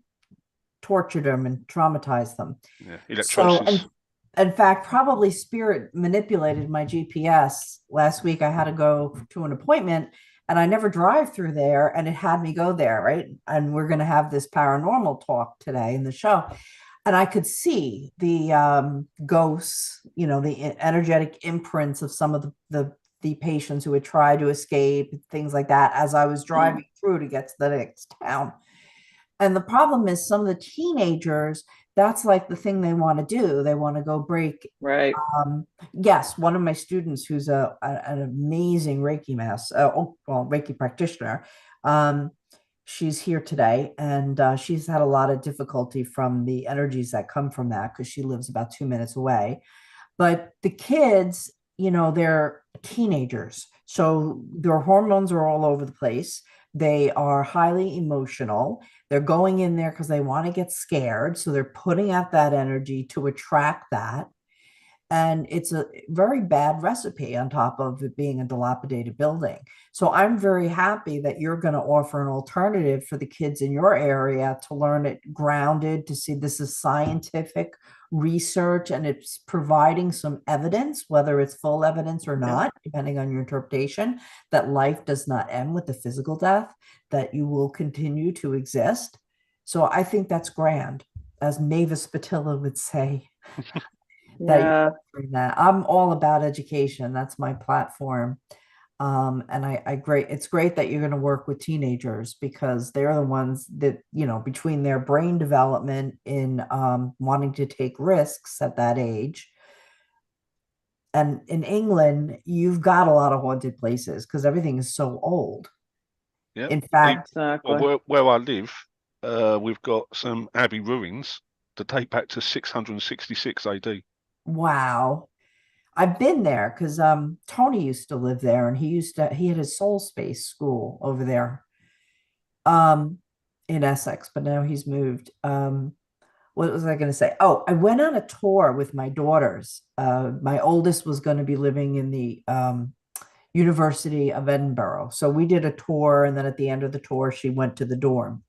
tortured them and traumatized them. Yeah, So, electrosis. in fact, probably spirit manipulated my GPS. Last week, I had to go to an appointment and I never drive through there, and it had me go there, right? And we're going to have this paranormal talk today in the show. And I could see the ghosts, the energetic imprints of some of the patients who had tried to escape, things like that, as I was mm, driving through to get to the next town. And the problem is some of the teenagers, that's like the thing they want to do. They want to go break. right. Yes, one of my students who's an amazing Reiki Reiki practitioner. She's here today, and she's had a lot of difficulty from the energies that come from that because she lives about 2 minutes away. But the kids, they're teenagers. So their hormones are all over the place. They are highly emotional. They're going in there because they want to get scared. So they're putting out that energy to attract that. And it's a very bad recipe on top of it being a dilapidated building. So I'm very happy that you're going to offer an alternative for the kids in your area to learn it grounded, to see this is scientific research and it's providing some evidence, whether it's full evidence or Yeah. not, depending on your interpretation, that life does not end with the physical death, that you will continue to exist. So I think that's grand, as Mavis Spatilla would say, that you're Yeah. offering that. I'm all about education. That's my platform. And it's great that you're going to work with teenagers because they're the ones that, between their brain development in wanting to take risks at that age. And in England, you've got a lot of haunted places because everything is so old. Yeah. In fact, Well, Exactly. where I live, we've got some abbey ruins that date back to 666 AD. wow. I've been there because Tony used to live there and he had his soul space school over there um in Essex, but now he's moved. What was I going to say? Oh, I went on a tour with my daughters. My oldest was going to be living in the University of Edinburgh. So we did a tour, and then at the end of the tour, she went to the dorm.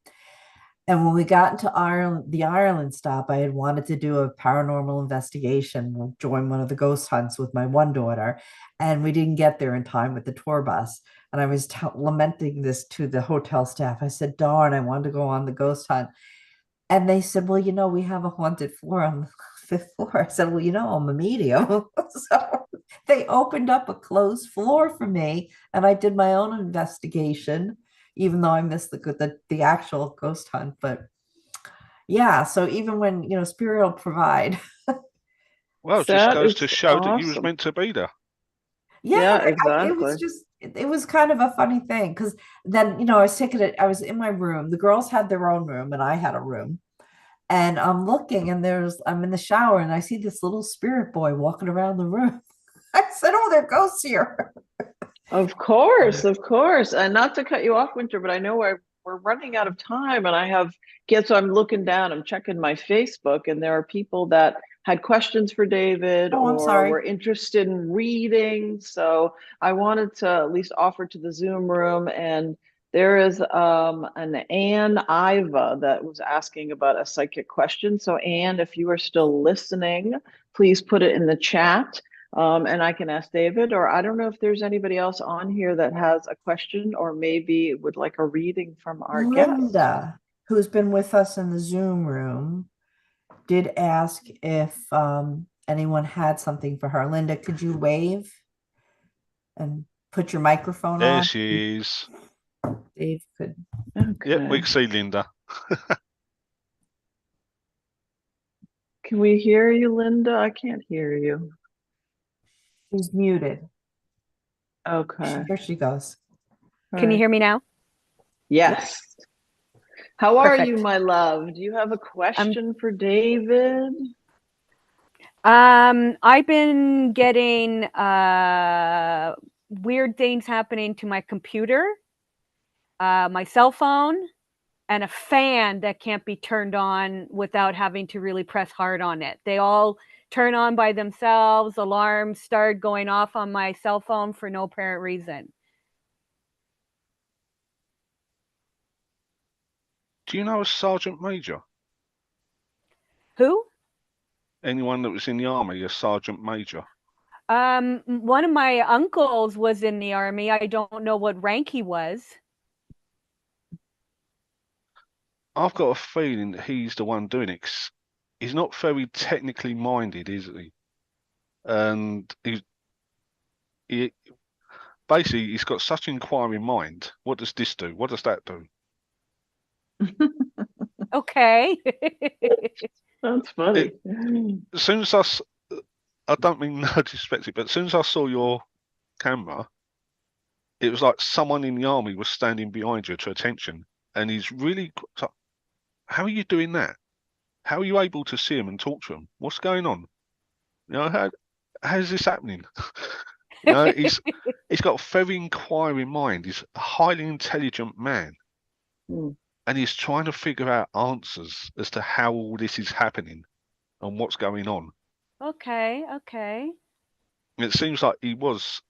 And when we got into Ireland, the Ireland stop, I had wanted to do a paranormal investigation. We'll join one of the ghost hunts with my one daughter, and we didn't get there in time with the tour bus. And I was lamenting this to the hotel staff. I said, "Darn, I wanted to go on the ghost hunt." And they said, "Well, we have a haunted floor on the fifth floor." I said, "Well, I'm a medium." So they opened up a closed floor for me, and I did my own investigation, even though I missed the actual ghost hunt. But yeah, so even when spirit will provide. Well, it just That goes to is show that you was awesome. meant to be there. Yeah, Yeah, and it was exactly. just it was kind of a funny thing because then I was in my room. The girls had their own room, and I had a room. And I'm looking, and I'm in the shower, and I see this little spirit boy walking around the room. I said, "Oh, there are ghosts here." Of course. And not to cut you off, Winter, but I know we're running out of time and I have kids. So I'm looking down, I'm checking my Facebook, and there are people that had questions for David Oh, I'm or sorry. were interested in reading. So I wanted to at least offer to the Zoom room. And there is an Anne Iva that was asking about a psychic question. So Anne, if you are still listening, please put it in the chat. And I can ask David, or I don't know if there's anybody else on here that has a question or maybe would like a reading from our guest. Linda, who's been with us in the Zoom room, did ask if anyone had something for her. Linda, could you wave and put your microphone There on? she is. Dave could. Yep, we Okay. can see Linda. Can we hear you, Linda? I can't hear you. She's muted. Okay. Here she goes. All Can you right. hear me now? Yes. How are you, Perfect. my love? Do you have a question for David? I've been getting weird things happening to my computer, my cell phone, and a fan that can't be turned on without having to really press hard on it. They all turn on by themselves. Alarms start going off on my cell phone for no apparent reason. Do you know a sergeant major? Who? Anyone that was in the army, a sergeant major? One of my uncles was in the army. I don't know what rank he was. I've got a feeling that he's the one doing it. 'Cause he's not very technically minded, is he? And he basically he's got such an inquiring mind. What does this do? What does that do? Okay. That's funny. As soon as I don't mean no disrespect it, but as soon as I saw your camera, it was like someone in the army was standing behind you to attention, and he's really. How are you doing that? How are you able to see him and talk to him? What's going on? You know, how's this happening? You know, he's got a very inquiring mind. He's a highly intelligent man, Hmm. and he's trying to figure out answers as to how all this is happening and what's going on. Okay. And it seems like he was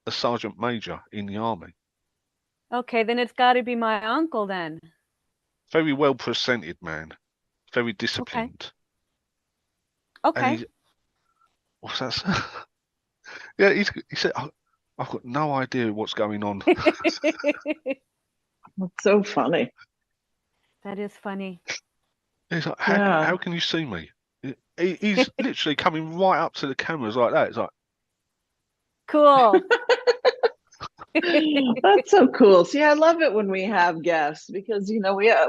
a sergeant major in the army. Okay, then it's got to be my uncle then. Very well presented man, very disciplined. And Okay. he, what's that? Yeah, he said, I've got no idea what's going on. That's so funny. That is funny. He's like, Yeah. how can you see me? He's literally coming right up to the cameras like that. It's like, Cool. That's so cool. See, I love it when we have guests because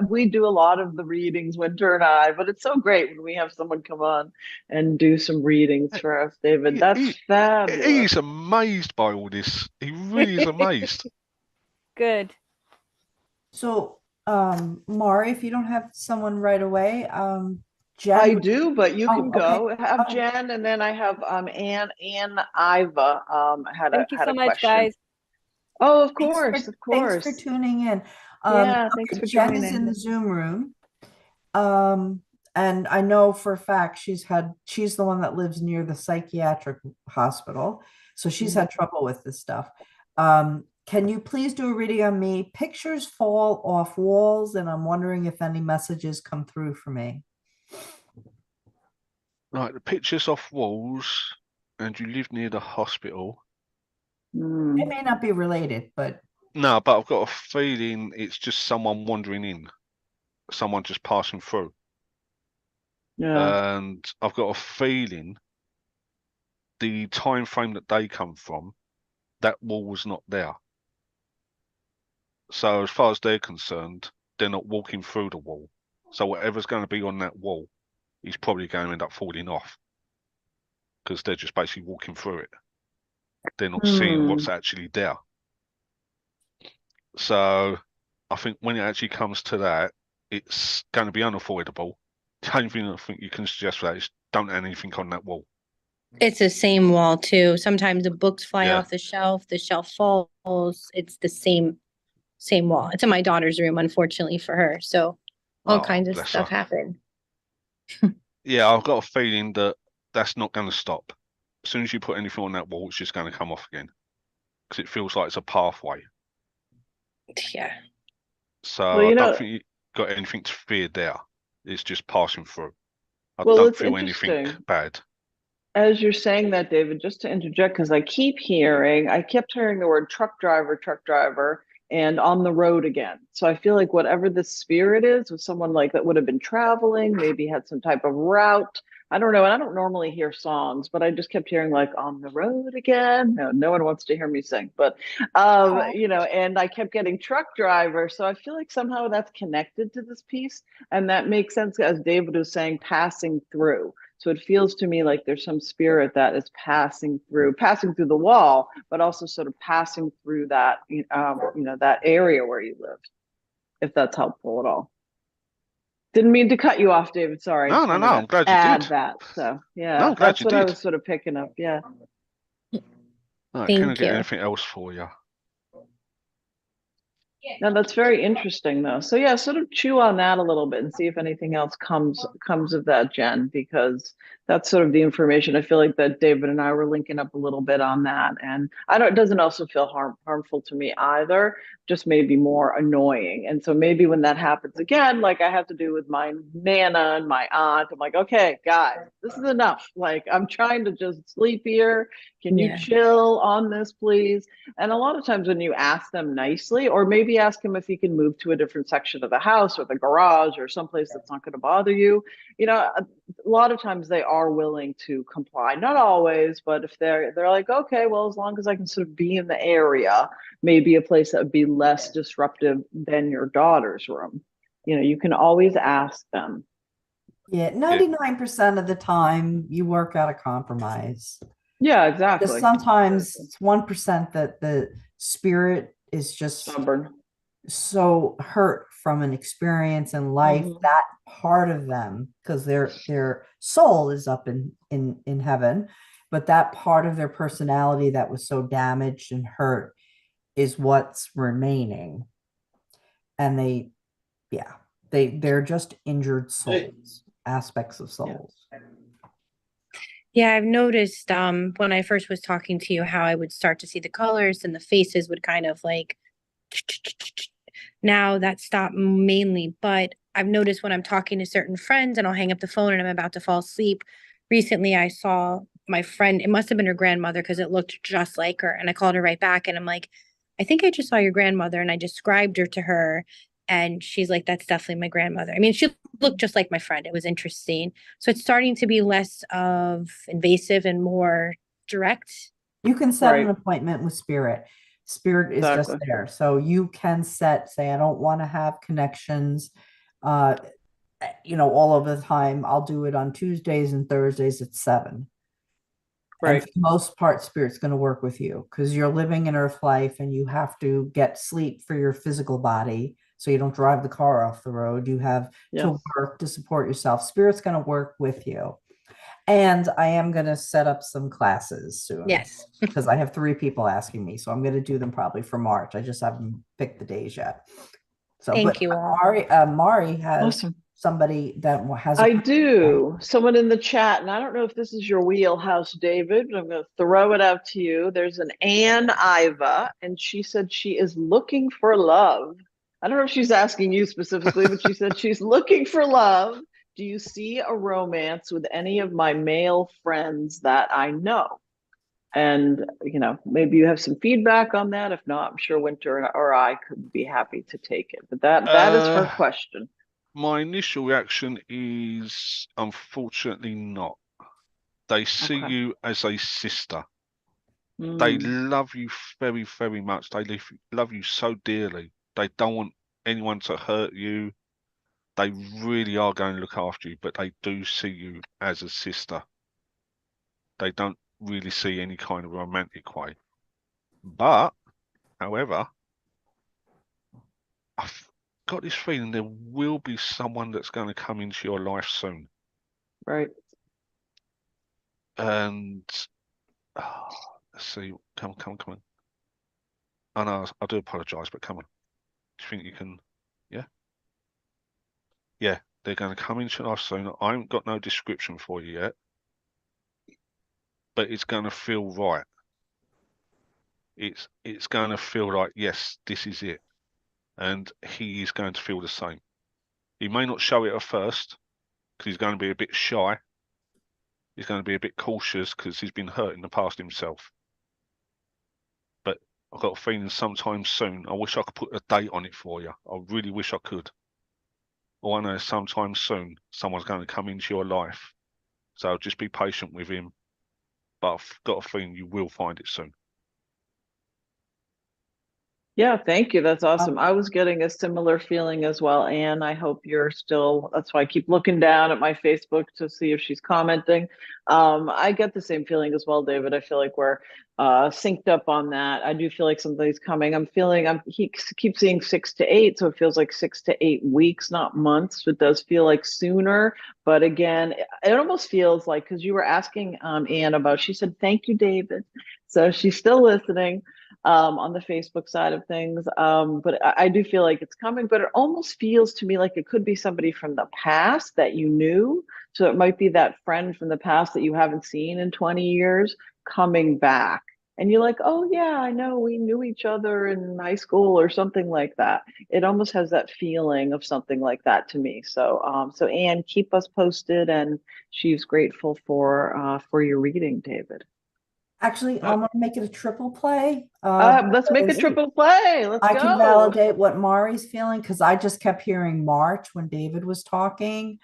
we do a lot of the readings, Winter and I, but it's so great when we have someone come on and do some readings for us, David. That's fabulous. he's amazed by all this. He really is amazed. Good. So, Mari, if you don't have someone right away, Jen. I do, but you can okay. go. Have Oh. Jen, and then I have Anne Iva Thank you had so a much, question. guys. Oh, of Thanks course, of course. Thanks for tuning in. Yeah, thanks for Jen joining. is in the Zoom room. And I know for a fact she's the one that lives near the psychiatric hospital. So she's had trouble with this stuff. Can you please do a reading on me? Pictures fall off walls, and I'm wondering if any messages come through for me. Right, the pictures off walls, and you live near the hospital. It may not be related, but No, but I've got a feeling it's just someone wandering in, someone just passing through. Yeah. And I've got a feeling the time frame that they come from, that wall was not there. So as far as they're concerned, they're not walking through the wall. So whatever's going to be on that wall is probably going to end up falling off because they're just basically walking through it. They're not seeing what's actually there. So I think when it actually comes to that, it's going to be unavoidable. The only thing I think you can suggest for that is don't have anything on that wall. It's the same wall too. Sometimes the books fly Yeah. off the shelf falls. It's the same wall. It's in my daughter's room, unfortunately for her. So all Oh, kinds of bless stuff her. happen. Yeah, I've got a feeling that that's not going to stop. As soon as you put anything on that wall, it's just going to come off again because it feels like it's a pathway. Yeah. So Well, I don't think you got anything to fear there. It's just passing through. I well, don't it's feel anything interesting. bad. As you're saying that, David, just to interject, because I kept hearing the word truck driver, and on the road again. So I feel like whatever the spirit is, with someone like that would have been traveling, maybe had some type of route. I don't know. And I don't normally hear songs, but I just kept hearing like on the road again. No one wants to hear me sing, but and I kept getting truck driver. So I feel like somehow that's connected to this piece. And that makes sense, as David was saying, passing through. So it feels to me like there's some spirit that is passing through the wall, but also sort of passing through that, that area where you live, if that's helpful at all. Didn't mean to cut you off, David. Sorry. No, I'm glad you add did. that. So yeah, No, I'm glad that's you what I did. was sort of picking up. Yeah. Right, Thank can I get you. anything else for you? No, that's very interesting though. So yeah, sort of chew on that a little bit and see if anything else comes of that, Jen, because that's sort of the information. I feel like that David and I were linking up a little bit on that. And it doesn't also feel harmful to me either, just maybe more annoying. And so maybe when that happens again, like I have to do with my Nana and my aunt, I'm like, okay, guys, this is enough. Like I'm trying to just sleep here. Can you Yeah. chill on this, please? And a lot of times when you ask them nicely, or maybe ask him if he can move to a different section of the house or the garage or someplace that's not going to bother you, a lot of times they are willing to comply. Not always, but if they're like, okay, well, as long as I can sort of be in the area, maybe a place that would be less disruptive than your daughter's room. You can always ask them. Yeah, 99% of the time you work out a compromise. Yeah, exactly. Because sometimes it's 1% that the spirit is just stubborn, so hurt from an experience in life, that part of them, because their soul is up in heaven, but that part of their personality that was so damaged and hurt is what's remaining. And they're just injured souls, aspects of souls. Yeah, I've noticed when I first was talking to you how I would start to see the colors and the faces would kind of like now that stopped mainly, but I've noticed when I'm talking to certain friends and I'll hang up the phone and I'm about to fall asleep. Recently I saw my friend, it must have been her grandmother because it looked just like her. And I called her right back and I'm like, I think I just saw your grandmother, and I described her to her. And she's like, that's definitely my grandmother. I mean, she looked just like my friend. It was interesting. So it's starting to be less of invasive and more direct. You can set an appointment with spirit. Spirit is just there. So you can say, I don't want to have connections, all of the time. I'll do it on Tuesdays and Thursdays at 7. Right. And for the most part, spirit's going to work with you because you're living in earth life and you have to get sleep for your physical body. So you don't drive the car off the road. You have to work to support yourself. Spirit's going to work with you. And I am going to set up some classes soon. Yes. Because I have 3 people asking me. So I'm going to do them probably for March. I just haven't picked the days yet. So thank you all. Mari has somebody that has I do. Someone in the chat, and I don't know if this is your wheelhouse, David, but I'm going to throw it out to you. There's an Ann Iva, and she said she is looking for love. I don't know if she's asking you specifically, but she said she's looking for love. Do you see a romance with any of my male friends that I know? And, maybe you have some feedback on that. If not, I'm sure Winter or I could be happy to take it. But that is her question. My initial reaction is unfortunately not. They see you as a sister. They love you very, very much. They love you so dearly. They don't want anyone to hurt you. They really are going to look after you, but they do see you as a sister. They don't really see any kind of romantic way. But, however, got this feeling there will be someone that's going to come into your life soon. Right. And let's see, come on. I know I do apologise, but come on. Do you think you can? Yeah. Yeah, they're going to come into your life soon. I haven't got no description for you yet, but it's going to feel right. It's going to feel like, yes, this is it, and he is going to feel the same. He may not show it at first because he's going to be a bit shy. He's going to be a bit cautious because he's been hurt in the past himself. But I've got a feeling sometime soon. I wish I could put a date on it for you. I really wish I could. All I know is sometime soon someone's going to come into your life. So just be patient with him. But I've got a feeling you will find it soon. Yeah, thank you. That's awesome. I was getting a similar feeling as well, Anne. I hope you're still, that's why I keep looking down at my Facebook to see if she's commenting. I get the same feeling as well, David. I feel like we're synced up on that. I do feel like something's coming. He keeps saying 6 to 8, so it feels like 6 to 8 weeks, not months. It does feel like sooner. But again, it almost feels like, because you were asking Anne about, she said, thank you, David. So she's still listening on the Facebook side of things. But I do feel like it's coming, but it almost feels to me like it could be somebody from the past that you knew. So it might be that friend from the past that you haven't seen in 20 years coming back. And you're like, oh yeah, I know, we knew each other in high school or something like that. It almost has that feeling of something like that to me. So, so Anne, keep us posted, and she's grateful for your reading, David. Actually, I'm going to make it a triple play. Let's make a triple play. Let's I go. can validate what Mari's feeling because I just kept hearing March when David was talking.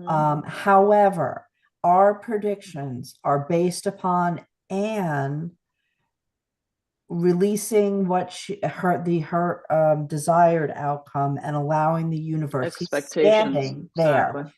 However, our predictions are based upon Anne releasing what her desired outcome and allowing the universe. He's standing there. Exactly.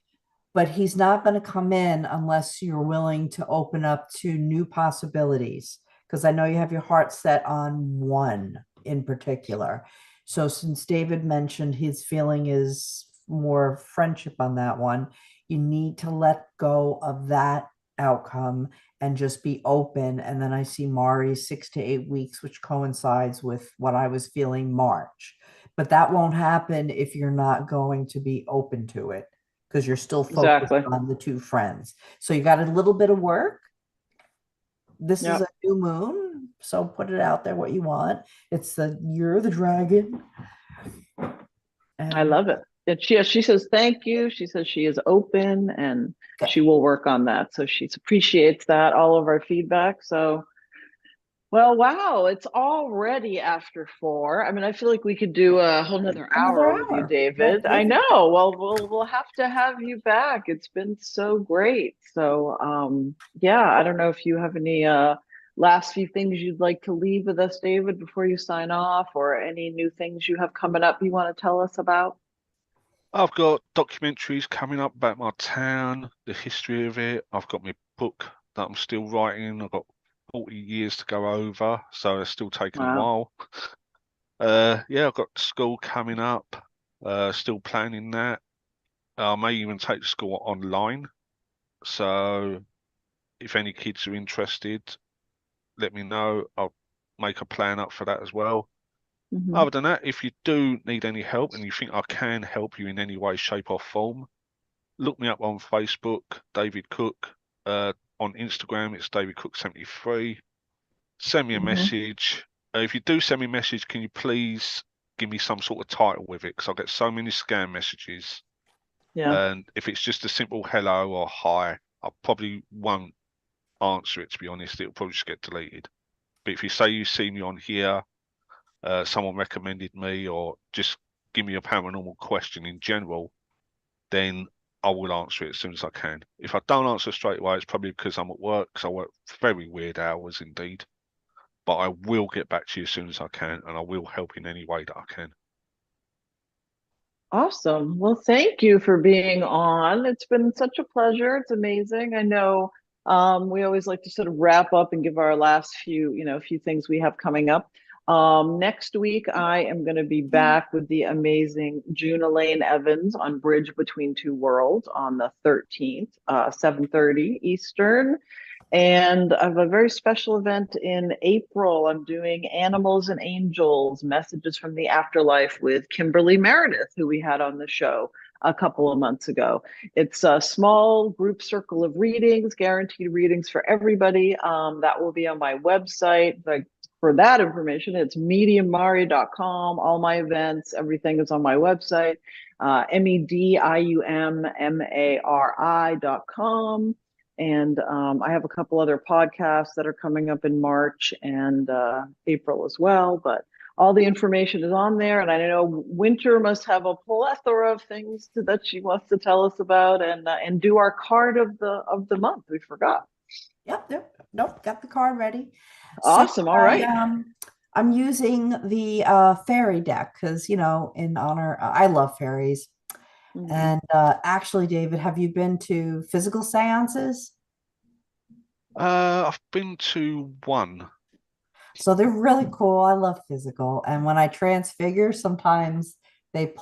But he's not going to come in unless you're willing to open up to new possibilities. Because I know you have your heart set on one in particular. So since David mentioned his feeling is more friendship on that one, you need to let go of that outcome and just be open. And then I see Mari's 6 to 8 weeks, which coincides with what I was feeling March. But that won't happen if you're not going to be open to it, because you're still focused on the two friends. So you got a little bit of work. This is a new moon, so put it out there what you want. It's the year of the dragon. And I love it. She says thank you. She says she is open and she will work on that. So she appreciates that, all of our feedback. So, well, wow, it's already after 4. I mean, I feel like we could do a whole nother hour with you, David. I know. Well, we'll have to have you back. It's been so great. So, yeah, I don't know if you have any last few things you'd like to leave with us, David, before you sign off, or any new things you have coming up you want to tell us about. I've got documentaries coming up about my town, the history of it. I've got my book that I'm still writing. I've got 40 years to go over, so it's still taking a while. Yeah, I've got school coming up, still planning that. I may even take school online. So if any kids are interested, let me know. I'll make a plan up for that as well. Other than that, if you do need any help and you think I can help you in any way, shape or form, look me up on Facebook, David Cook. On Instagram, it's David Cook 73. Send me a message. If you do send me a message, can you please give me some sort of title with it? Because I get so many scam messages. Yeah. And if it's just a simple hello or hi, I probably won't answer it, to be honest. It'll probably just get deleted. But if you say you see me on here, someone recommended me, or just give me a paranormal question in general, then I will answer it as soon as I can. If I don't answer straight away, it's probably because I'm at work, because I work very weird hours indeed. But I will get back to you as soon as I can, and I will help in any way that I can. Awesome. Well, thank you for being on. It's been such a pleasure. It's amazing. I know we always like to sort of wrap up and give our last few things we have coming up. Next week, I am going to be back with the amazing June Elaine Evans on Bridge Between Two Worlds on the 13th, 7:30 Eastern. And I have a very special event in April. I'm doing Animals and Angels, Messages from the Afterlife with Kimberly Meredith, who we had on the show a couple of months ago. It's a small group circle of readings, guaranteed readings for everybody. That will be on my website. For that information, it's mediummari.com. All my events, everything is on my website, mediummari.com. And I have a couple other podcasts that are coming up in March and April as well. But all the information is on there. And I know Winter must have a plethora of things that she wants to tell us about, and do our card of the month. We forgot. Yep. Nope. Got the card ready. Awesome. So All right. I'm using the fairy deck because, in honor, I love fairies. Mhm. And actually, David, have you been to physical seances? I've been to one. So they're really cool. I love physical. And when I transfigure, sometimes get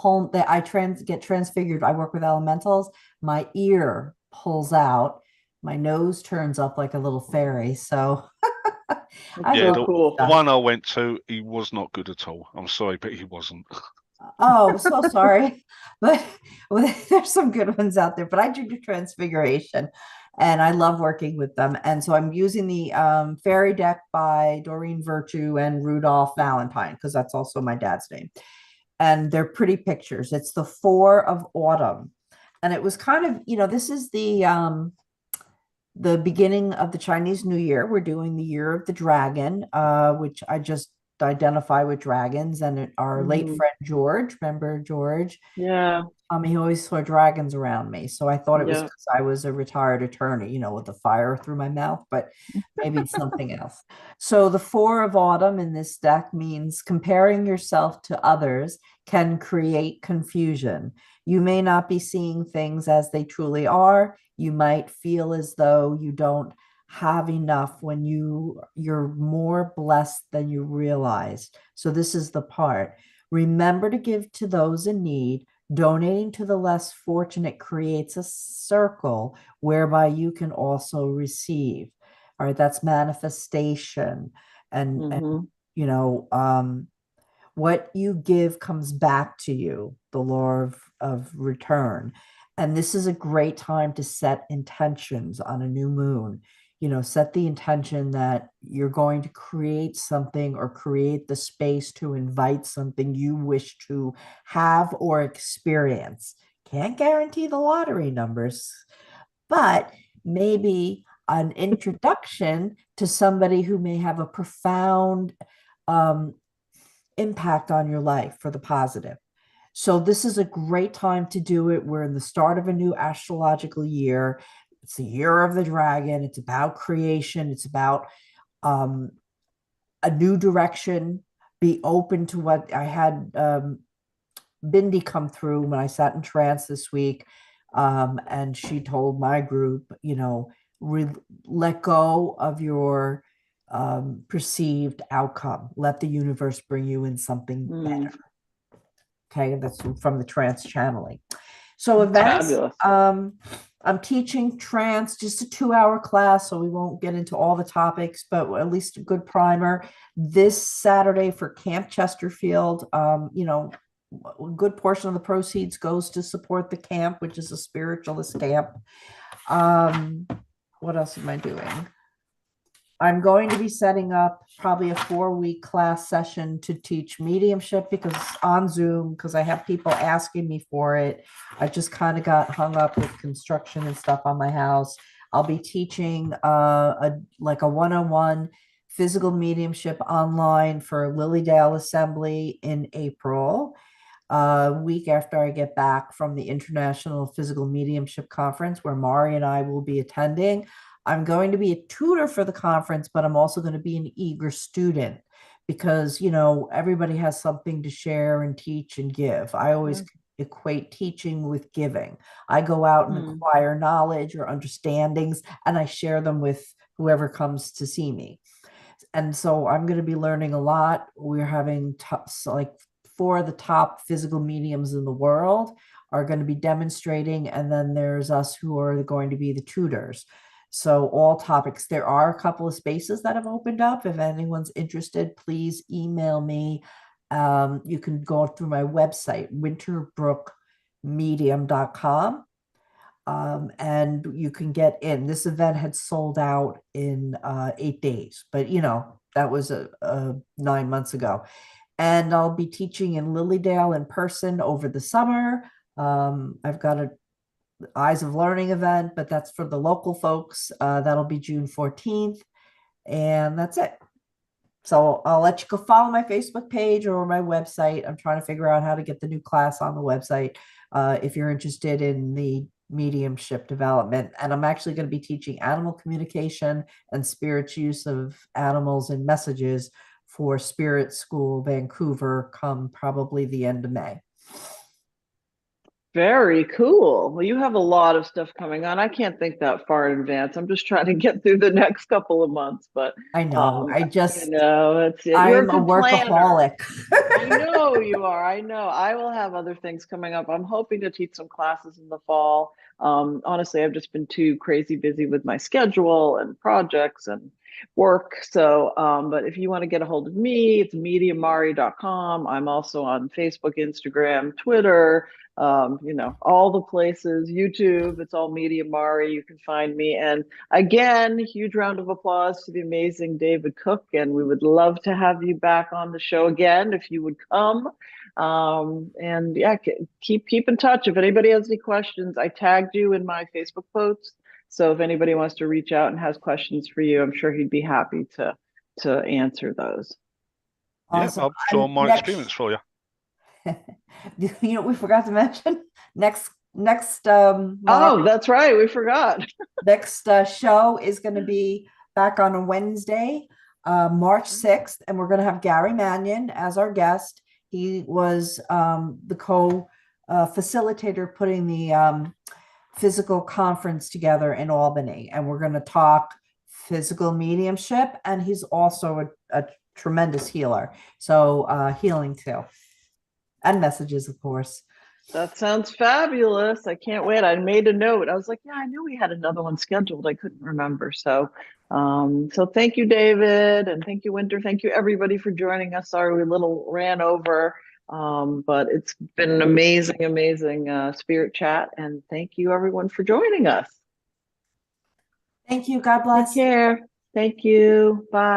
transfigured. I work with elementals. My ear pulls out. My nose turns up like a little fairy. So I Yeah, love the cool. stuff. one I went to, he was not good at all. I'm sorry, but he wasn't. Oh, so sorry. But well, there's some good ones out there. But I do transfiguration and I love working with them. And so I'm using the fairy deck by Doreen Virtue and Rudolph Valentine, because that's also my dad's name. And they're pretty pictures. It's the Four of Autumn. And it was kind of, this is the beginning of the Chinese New Year. We're doing the Year of the Dragon, which I just identify with dragons. And our late friend George, remember George? Yeah. He always saw dragons around me. So I thought it was Yeah. because I was a retired attorney, with the fire through my mouth, but maybe it's something else. So the Four of Autumn in this deck means comparing yourself to others can create confusion. You may not be seeing things as they truly are. You might feel as though you don't have enough when you're more blessed than you realize. So this is the part. Remember to give to those in need. Donating to the less fortunate creates a circle whereby you can also receive. All right, that's manifestation. And what you give comes back to you, the law of return. And this is a great time to set intentions on a new moon. Set the intention that you're going to create something or create the space to invite something you wish to have or experience. Can't guarantee the lottery numbers, but maybe an introduction to somebody who may have a profound impact on your life for the positive. So this is a great time to do it. We're in the start of a new astrological year. It's the Year of the Dragon. It's about creation. It's about a new direction. Be open to what I had Bindi come through when I sat in trance this week. And she told my group, let go of your perceived outcome. Let the universe bring you in something better. Okay, that's from the trance channeling. So events, I'm teaching trance, just a 2-hour class, so we won't get into all the topics, but at least a good primer. This Saturday for Camp Chesterfield, a good portion of the proceeds goes to support the camp, which is a spiritualist camp. What else am I doing? I'm going to be setting up probably a 4-week class session to teach mediumship on Zoom, because I have people asking me for it. I just kind of got hung up with construction and stuff on my house. I'll be teaching a 101 physical mediumship online for Lilydale Assembly in April, a week after I get back from the International Physical Mediumship Conference, where Mari and I will be attending. I'm going to be a tutor for the conference, but I'm also going to be an eager student because, everybody has something to share and teach and give. I always equate teaching with giving. I go out and acquire knowledge or understandings, and I share them with whoever comes to see me. And so I'm going to be learning a lot. We're having like 4 of the top physical mediums in the world are going to be demonstrating, and then there's us who are going to be the tutors. So all topics. There are a couple of spaces that have opened up. If anyone's interested, please email me. You can go through my website, winterbrookmedium.com. And you can get in. This event had sold out in 8 days, but that was 9 months ago. And I'll be teaching in Lilydale in person over the summer. I've got a Eyes of Learning event, but that's for the local folks. That'll be June 14th. And that's it. So I'll let you go follow my Facebook page or my website. I'm trying to figure out how to get the new class on the website if you're interested in the mediumship development. And I'm actually going to be teaching animal communication and spirit's use of animals and messages for Spirit School Vancouver come probably the end of May. Very cool. Well, you have a lot of stuff coming on. I can't think that far in advance. I'm just trying to get through the next couple of months, but I know. I'm you're I'm a workaholic. I know you are. I know. I will have other things coming up. I'm hoping to teach some classes in the fall. Honestly, I've just been too crazy busy with my schedule and projects and work. So, but if you want to get a hold of me, it's mediamari.com. I'm also on Facebook, Instagram, Twitter, all the places, YouTube, it's all Media Mari. You can find me. And again, huge round of applause to the amazing David Cook. And we would love to have you back on the show again if you would come. And yeah, keep in touch. If anybody has any questions, I tagged you in my Facebook posts. So if anybody wants to reach out and has questions for you, I'm sure he'd be happy to answer those. Awesome. Yeah, I'll draw my experience for you. We forgot to mention next oh, that's right, we forgot. Next show is going to be back on a Wednesday, March 6th, and we're going to have Gary Mannion as our guest. He was the facilitator putting the physical conference together in Albany, and we're going to talk physical mediumship, and he's also a tremendous healer, so healing too. And messages, of course. That sounds fabulous. I can't wait. I made a note. I was like, yeah, I knew we had another one scheduled. I couldn't remember. So thank you, David. And thank you, Winter. Thank you, everybody, for joining us. Sorry, we ran over. But it's been an amazing, amazing spirit chat. And thank you, everyone, for joining us. Thank you. God bless. Take care. Thank you. Bye.